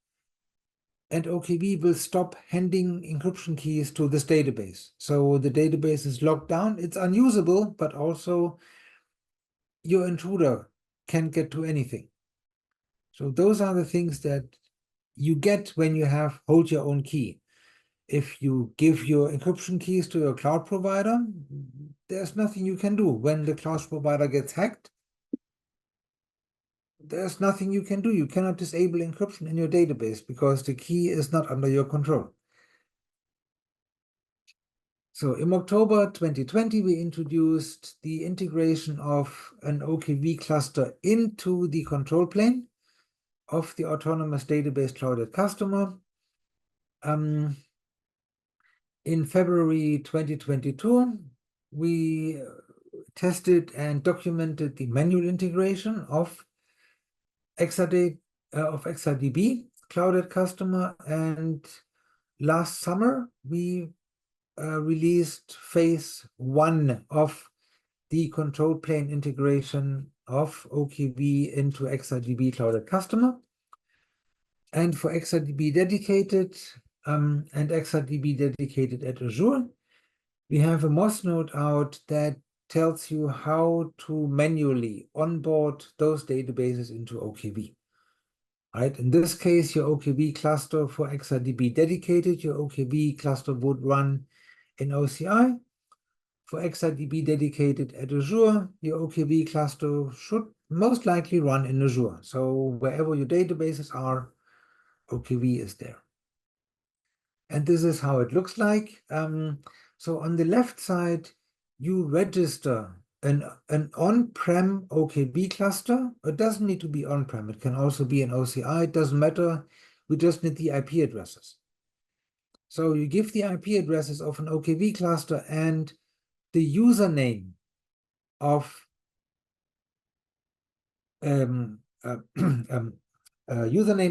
and OKV will stop handing encryption keys to this database. So the database is locked down. It's unusable, but also your intruder can't get to anything. So those are the things that you get when you have hold your own key. If you give your encryption keys to your cloud provider, there's nothing you can do. When the cloud provider gets hacked, there's nothing you can do. You cannot disable encryption in your database because the key is not under your control. So in October 2020, we introduced the integration of an OKV cluster into the control plane of the Autonomous Database Cloud Customer. In February 2022, we tested and documented the manual integration of XRDB Cloud Customer, and last summer we released phase 1 of the control plane integration of OKV into XRDB Cloud Customer. And for XRDB dedicated and XRDB dedicated at Azure, we have a MOS node out that tells you how to manually onboard those databases into OKV. Right? In this case, your OKV cluster for XRDB dedicated, your OKV cluster would run in OCI. For XRDB dedicated at Azure, your OKV cluster should most likely run in Azure. So wherever your databases are, OKV is there. And this is how it looks like. So on the left side, you register an on-prem OKV cluster. It doesn't need to be on-prem. It can also be an OCI. It doesn't matter. We just need the IP addresses. So you give the IP addresses of an OKV cluster and the username of username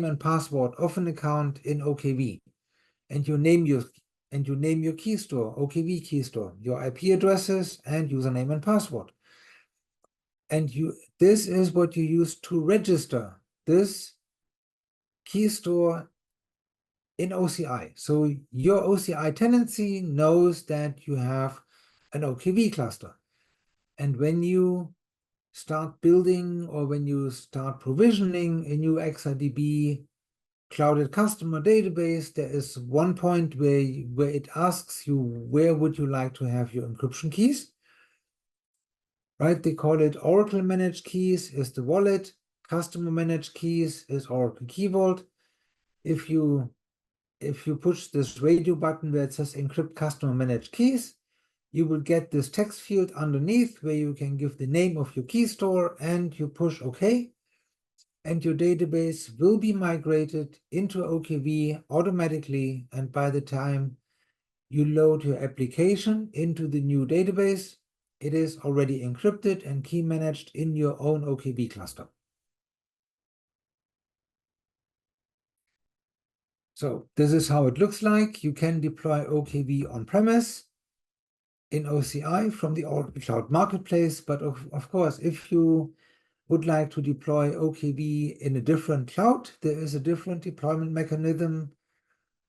and password of an account in OKV, and you name your key store, OKV key store, your IP addresses and username and password. And this is what you use to register this key store in OCI. So your OCI tenancy knows that you have an OKV cluster. And when you start building or when you start provisioning a new XRDB clouded customer database, there is one point where it asks you, where would you like to have your encryption keys? Right? They call it Oracle Managed Keys is the wallet. Customer Managed Keys is Oracle Key Vault. If you push this radio button where it says Encrypt Customer Managed Keys, you will get this text field underneath where you can give the name of your key store and you push OK. And your database will be migrated into OKV automatically. And by the time you load your application into the new database, it is already encrypted and key managed in your own OKV cluster. So this is how it looks like. You can deploy OKV on-premise in OCI from the Oracle Cloud Marketplace. But of course, if you would like to deploy OKV in a different cloud, there is a different deployment mechanism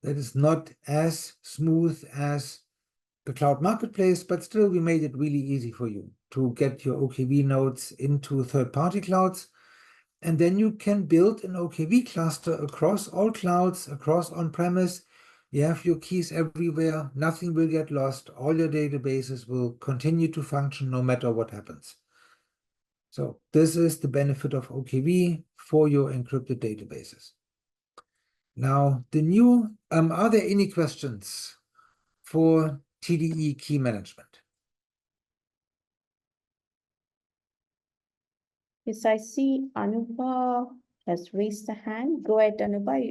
that is not as smooth as the cloud marketplace, but still we made it really easy for you. to get your OKV nodes into third-party clouds. And then you can build an OKV cluster across all clouds, across on-premise. You have your keys everywhere. Nothing will get lost. All your databases will continue to function no matter what happens. So this is the benefit of OKV for your encrypted databases. Now, the new, are there any questions for TDE key management? Yes, I see Anupa has raised a hand. Go ahead, Anupa.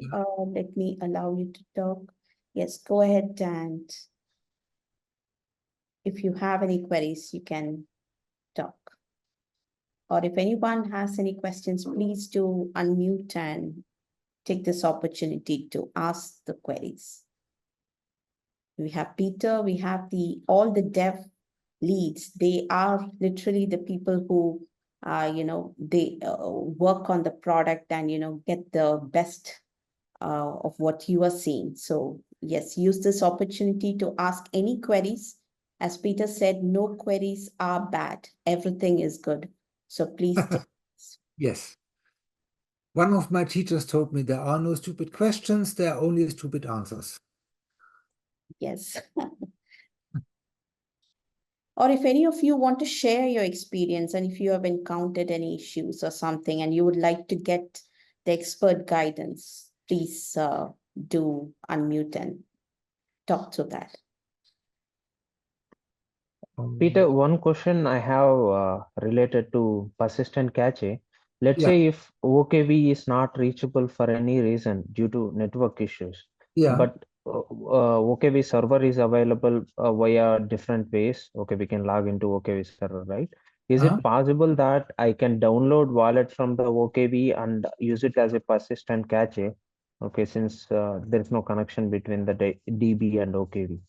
Let me allow you to talk. Yes, go ahead, and if you have any queries, you can talk. Or if anyone has any questions, please do unmute and take this opportunity to ask the queries. We have Peter, we have all the dev leads. They are literally the people who, they work on the product and, get the best of what you are seeing. So yes, use this opportunity to ask any queries. As Peter said, no queries are bad. Everything is good. So please take this. Yes. One of my teachers told me there are no stupid questions, there are only stupid answers. Yes. Or if any of you want to share your experience and if you have encountered any issues or something and you would like to get the expert guidance, please do unmute and talk to that. Peter, one question I have related to persistent cache. Let's Yeah. say if OKV is not reachable for any reason due to network issues, Yeah. but OKV server is available via different ways. Okay, we can log into OKV server, right? Is it possible that I can download wallet from the OKV and use it as a persistent cache? Okay, since there is no connection between the DB and OKV.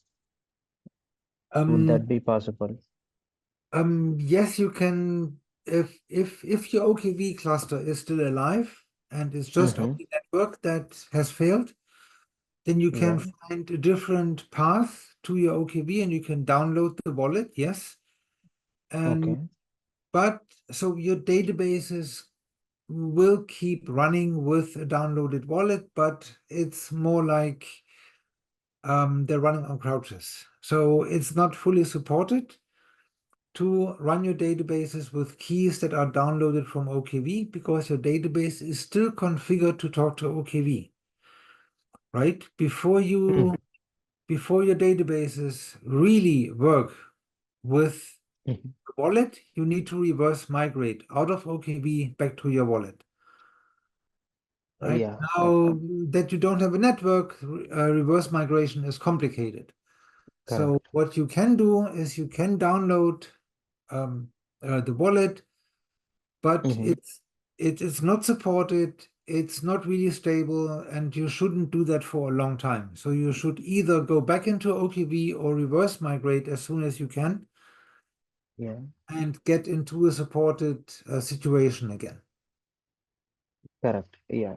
Would that be possible? Yes, you can. If your OKV cluster is still alive and it's just only network that has failed, then you can find a different path to your OKV and you can download the wallet. Yes, and but so your databases will keep running with a downloaded wallet, but it's more like they're running on crouches, so it's not fully supported to run your databases with keys that are downloaded from OKV because your database is still configured to talk to OKV, right? Before your databases really work with the wallet, you need to reverse migrate out of OKV back to your wallet. Right? Yeah. Now that you don't have a network, reverse migration is complicated. So what you can do is you can download the wallet, but it's not supported, it's not really stable, and you shouldn't do that for a long time. So you should either go back into OKV or reverse migrate as soon as you can. Yeah. And get into a supported situation again. Correct. Yeah.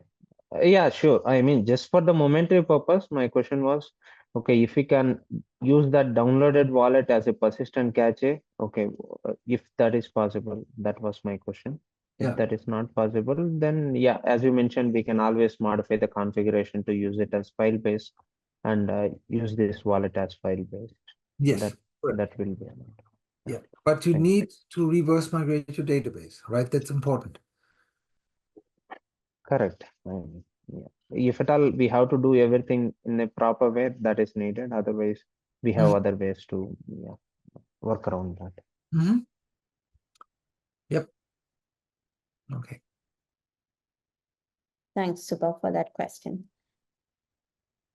Yeah, sure. I mean, just for the momentary purpose, my question was, okay, if we can use that downloaded wallet as a persistent cache, okay, if that is possible, that was my question. If that is not possible, then yeah, as you mentioned, we can always modify the configuration to use it as file-based and use this wallet as file-based. Yes. That will be allowed. Yeah, but you need to reverse migrate your database, right? That's important. Correct. Yeah. If at all we have to do everything in a proper way, that is needed. Otherwise, we have other ways to work around that. Yep. Okay. Thanks, Subha, for that question.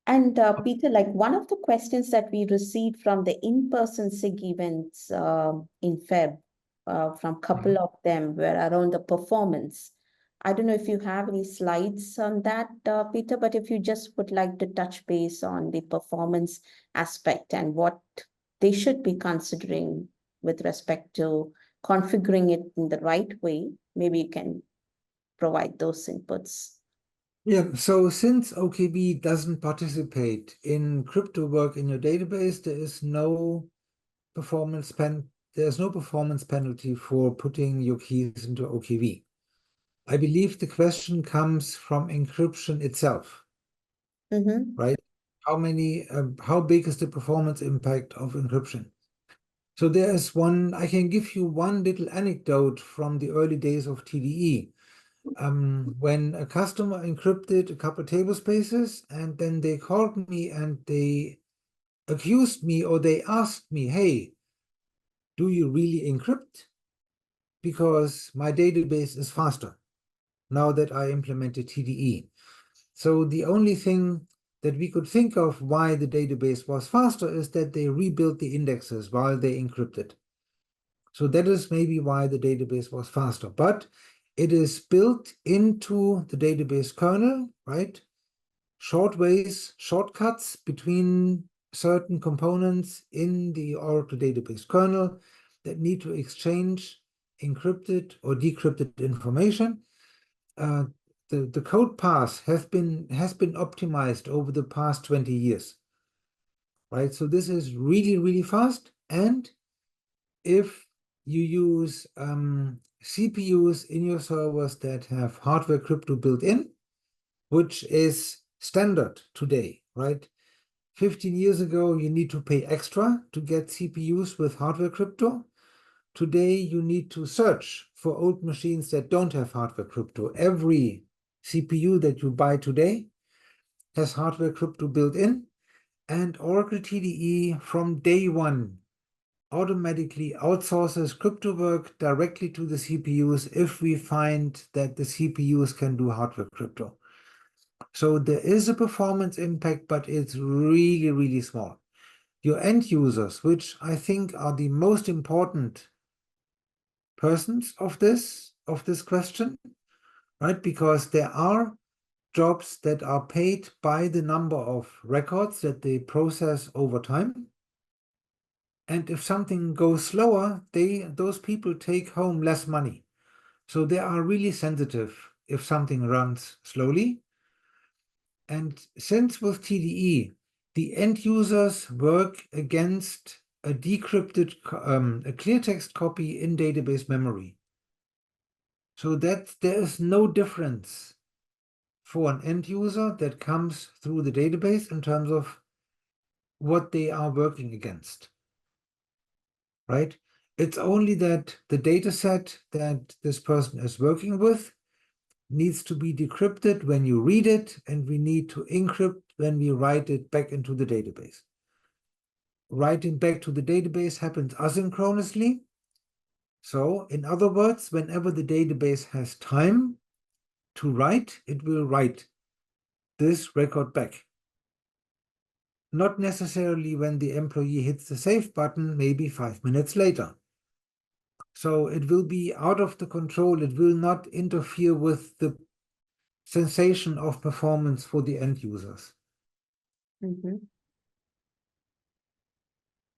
And Peter, like one of the questions that we received from the in-person SIG events in Feb, from a couple of them were around the performance. I don't know if you have any slides on that, Peter, but if you just would like to touch base on the performance aspect and what they should be considering with respect to configuring it in the right way, maybe you can provide those inputs. Yeah, so since OKB doesn't participate in crypto work in your database, there is no performance there's no performance penalty for putting your keys into OKV. I believe the question comes from encryption itself, right? How big is the performance impact of encryption? So there's one, I can give you one little anecdote from the early days of TDE. When a customer encrypted a couple table spaces, and then they called me and they accused me, or they asked me, hey, do you really encrypt? Because my database is faster now that I implemented TDE. So the only thing that we could think of why the database was faster is that they rebuilt the indexes while they encrypted. So that is maybe why the database was faster, but it is built into the database kernel, right? Short ways, shortcuts between certain components in the Oracle database kernel that need to exchange encrypted or decrypted information. The code path has been optimized over the past 20 years, right? So this is really, really fast. And if you use CPUs in your servers that have hardware crypto built in, which is standard today, right? 15 years ago, you need to pay extra to get CPUs with hardware crypto. Today, you need to search for old machines that don't have hardware crypto. Every CPU that you buy today has hardware crypto built in, and Oracle TDE from day one automatically outsources crypto work directly to the CPUs if we find that the CPUs can do hardware crypto. So there is a performance impact, but it's really, really small. Your end users, which I think are the most important persons of this question, right? Because there are jobs that are paid by the number of records that they process over time. And if something goes slower, those people take home less money. So they are really sensitive if something runs slowly. And since with TDE, the end users work against a decrypted, a clear text copy in database memory. So that there is no difference for an end user that comes through the database in terms of what they are working against, right? It's only that the data set that this person is working with needs to be decrypted when you read it, and we need to encrypt when we write it back into the database. Writing back to the database happens asynchronously. So in other words, whenever the database has time to write, it will write this record back. Not necessarily when the employee hits the save button, maybe 5 minutes later. So it will be out of the control. It will not interfere with the sensation of performance for the end users.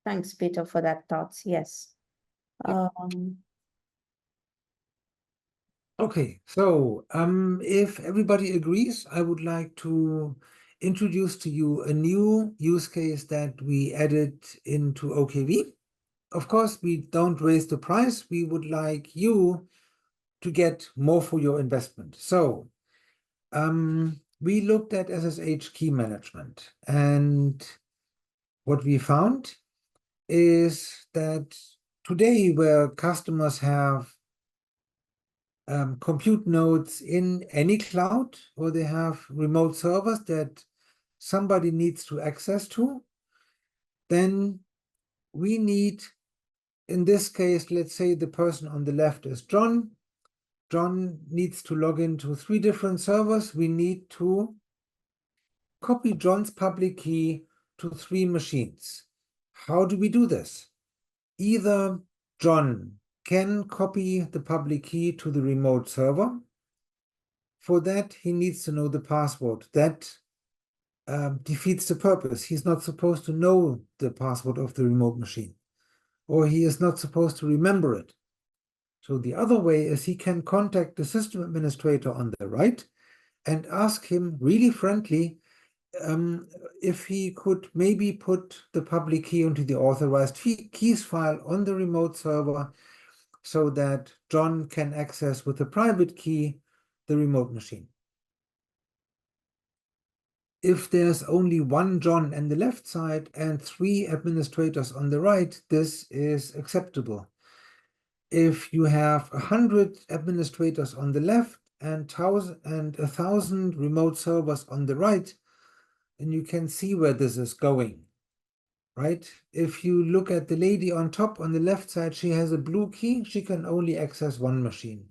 Thanks, Peter, for that thoughts. Yes. Okay, so if everybody agrees, I would like to introduce to you a new use case that we added into OKV. Of course, we don't raise the price. We would like you to get more for your investment. So we looked at SSH key management, and what we found is that today, where customers have compute nodes in any cloud, or they have remote servers that somebody needs to access to, then we need, in this case, let's say the person on the left is John. John needs to log into 3 different servers. We need to copy John's public key to 3 machines. How do we do this? Either John can copy the public key to the remote server. For that, he needs to know the password. That defeats the purpose. He's not supposed to know the password of the remote machine, or he is not supposed to remember it. So the other way is he can contact the system administrator on the right and ask him really friendly, if he could maybe put the public key into the authorized keys file on the remote server so that John can access with the private key the remote machine. If there's only one John on the left side and 3 administrators on the right, this is acceptable. If you have 100 administrators on the left and 1,000 remote servers on the right, then you can see where this is going, right? If you look at the lady on top on the left side, she has a blue key. She can only access 1 machine.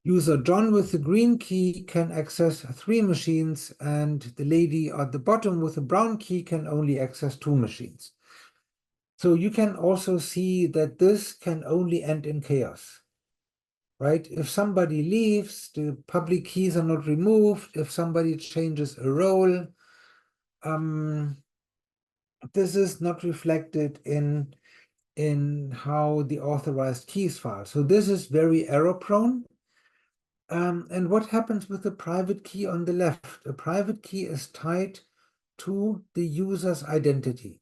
User John with the green key can access 3 machines, and the lady at the bottom with the brown key can only access 2 machines. So you can also see that this can only end in chaos, right? If somebody leaves, the public keys are not removed. If somebody changes a role, this is not reflected in how the authorized keys file. So this is very error prone. And what happens with the private key on the left? A private key is tied to the user's identity.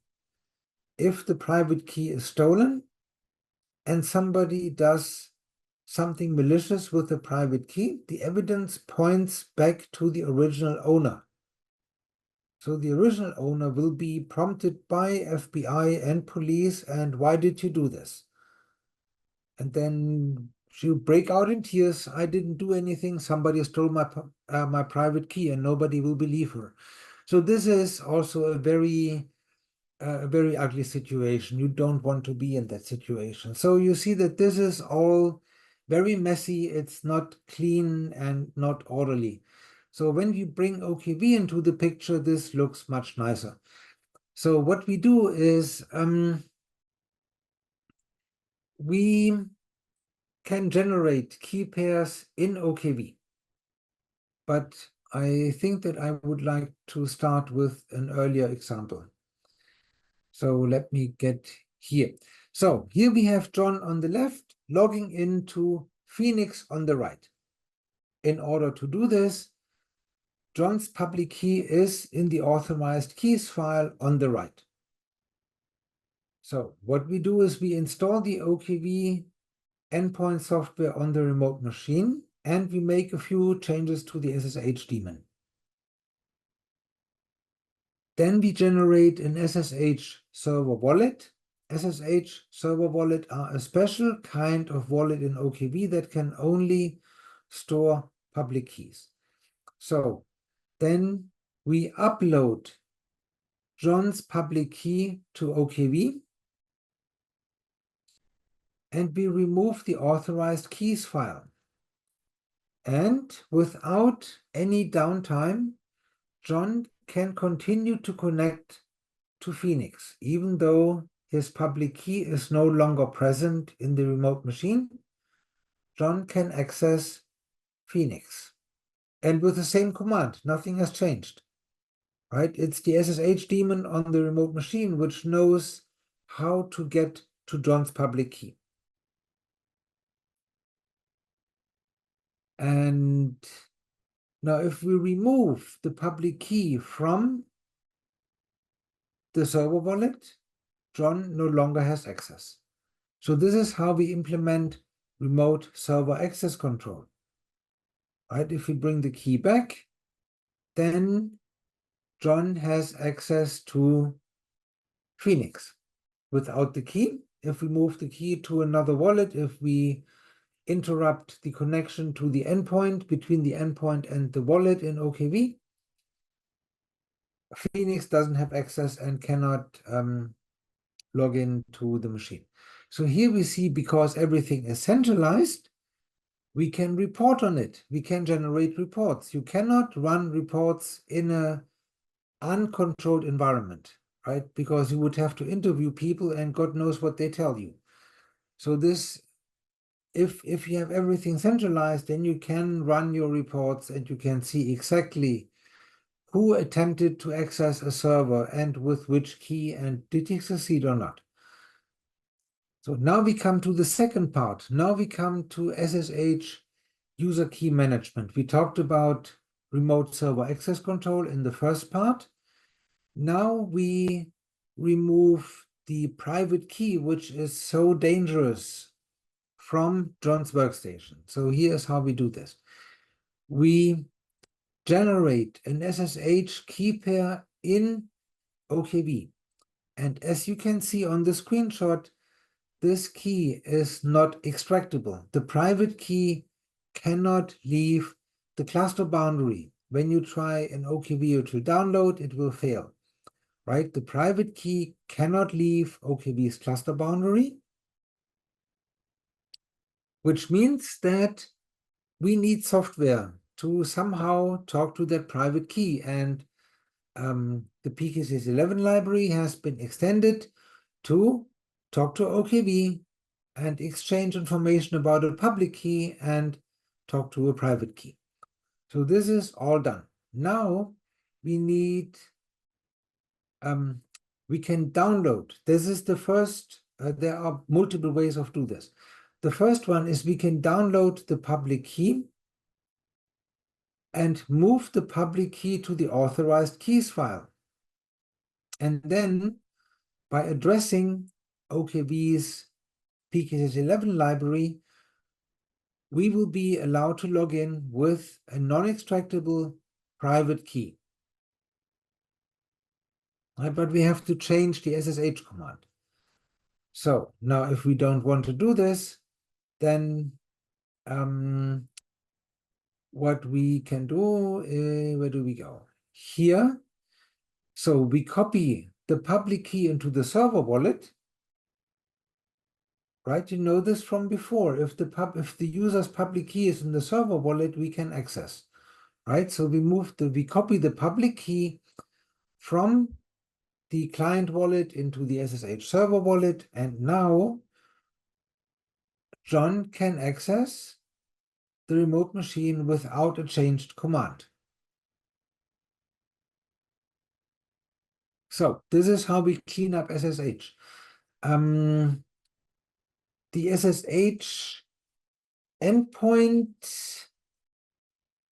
If the private key is stolen and somebody does something malicious with the private key, the evidence points back to the original owner. So the original owner will be prompted by FBI and police, and why did you do this? And then she'll break out in tears. I didn't do anything. Somebody stole my private key, and nobody will believe her. So this is also a very ugly situation. You don't want to be in that situation. So you see that this is all very messy. It's not clean and not orderly. So when you bring OKV into the picture, this looks much nicer. So what we do is we can generate key pairs in OKV. But I think that I would like to start with an earlier example. So let me get here. So here we have John on the left logging into Phoenix on the right. In order to do this, John's public key is in the authorized keys file on the right. So what we do is we install the OKV endpoint software on the remote machine, and we make a few changes to the SSH daemon. Then we generate an SSH server wallet. SSH server wallet are a special kind of wallet in OKV that can only store public keys. So then we upload John's public key to OKV, and we remove the authorized keys file. And without any downtime, John can continue to connect to Phoenix, even though his public key is no longer present in the remote machine. John can access Phoenix. And with the same command, nothing has changed, right? It's the SSH daemon on the remote machine which knows how to get to John's public key. And now if we remove the public key from the server wallet, John no longer has access. So this is how we implement remote server access control. Right? If we bring the key back, then John has access to Phoenix. Without the key, if we move the key to another wallet, if we interrupt the connection to the endpoint between the endpoint and the wallet in OKV, Phoenix doesn't have access and cannot log into the machine. So here we see, because everything is centralized, we can report on it. We can generate reports. You cannot run reports in an uncontrolled environment, right? Because you would have to interview people and God knows what they tell you. So this, if you have everything centralized, then you can run your reports and you can see exactly who attempted to access a server and with which key, and did he succeed or not. So now we come to the second part. Now we come to SSH user key management. We talked about remote server access control in the first part. Now we remove the private key, which is so dangerous, from John's workstation. So here's how we do this. We generate an SSH key pair in OKV. And as you can see on the screenshot, this key is not extractable. The private key cannot leave the cluster boundary. When you try an OKV to download, it will fail, right? The private key cannot leave OKV's cluster boundary, which means that we need software to somehow talk to that private key. And the PKCS11 library has been extended to talk to OKV and exchange information about a public key and talk to a private key. So this is all done. Now we need, we can download. This is the first, there are multiple ways of do this. The first one is we can download the public key and move the public key to the authorized keys file. And then by addressing OKV's PKCS11 library, we will be allowed to log in with a non-extractable private key. Right, but we have to change the SSH command. So now if we don't want to do this, then what we can do, where do we go? Here. So we copy the public key into the server wallet. Right, you know this from before. If the user's public key is in the server wallet, we can access. Right, so we copy the public key from the client wallet into the SSH server wallet, and now John can access the remote machine without a changed command. So this is how we clean up SSH. The SSH endpoint,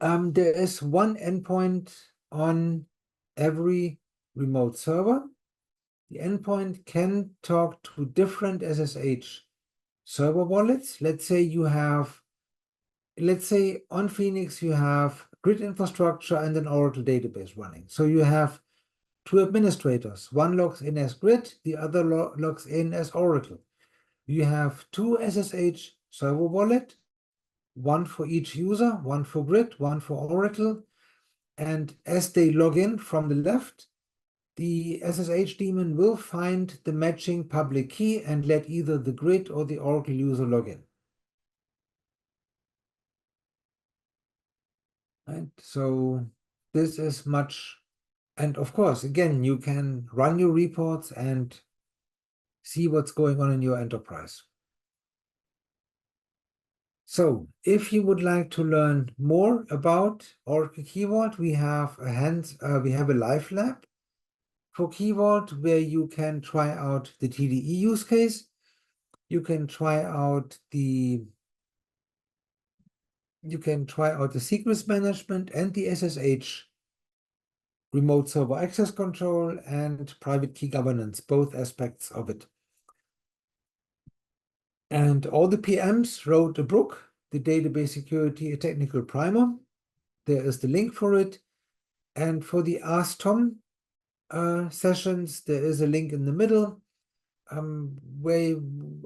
there is one endpoint on every remote server. The endpoint can talk to different SSH server wallets. Let's say on Phoenix you have grid infrastructure and an Oracle database running. So you have two administrators. One logs in as grid, the other logs in as Oracle. You have two SSH server wallet, one for each user, one for grid, one for Oracle. And as they log in from the left, the SSH daemon will find the matching public key and let either the grid or the Oracle user log in. Right? So this is much, and of course, again, you can run your reports and see what's going on in your enterprise. So if you would like to learn more about Oracle Key Vault, we have a live lab for Key Vault where you can try out the TDE use case. You can try out the secrets management and the SSH remote server access control and private key governance, both aspects of it. And all the PMs wrote a book, the Database Security, a Technical Primer. There is the link for it. And for the Ask Tom sessions, there is a link in the middle, where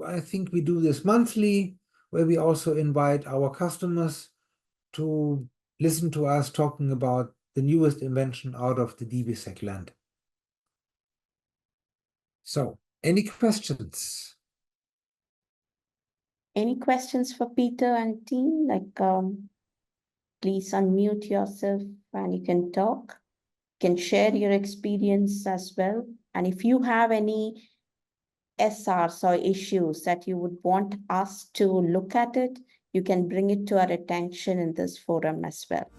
I think we do this monthly, where we also invite our customers to listen to us talking about the newest invention out of the DBSec land. So, any questions? Any questions for Peter and team? Please unmute yourself and you can talk. You can share your experience as well. And if you have any SRs or issues that you would want us to look at it, you can bring it to our attention in this forum as well.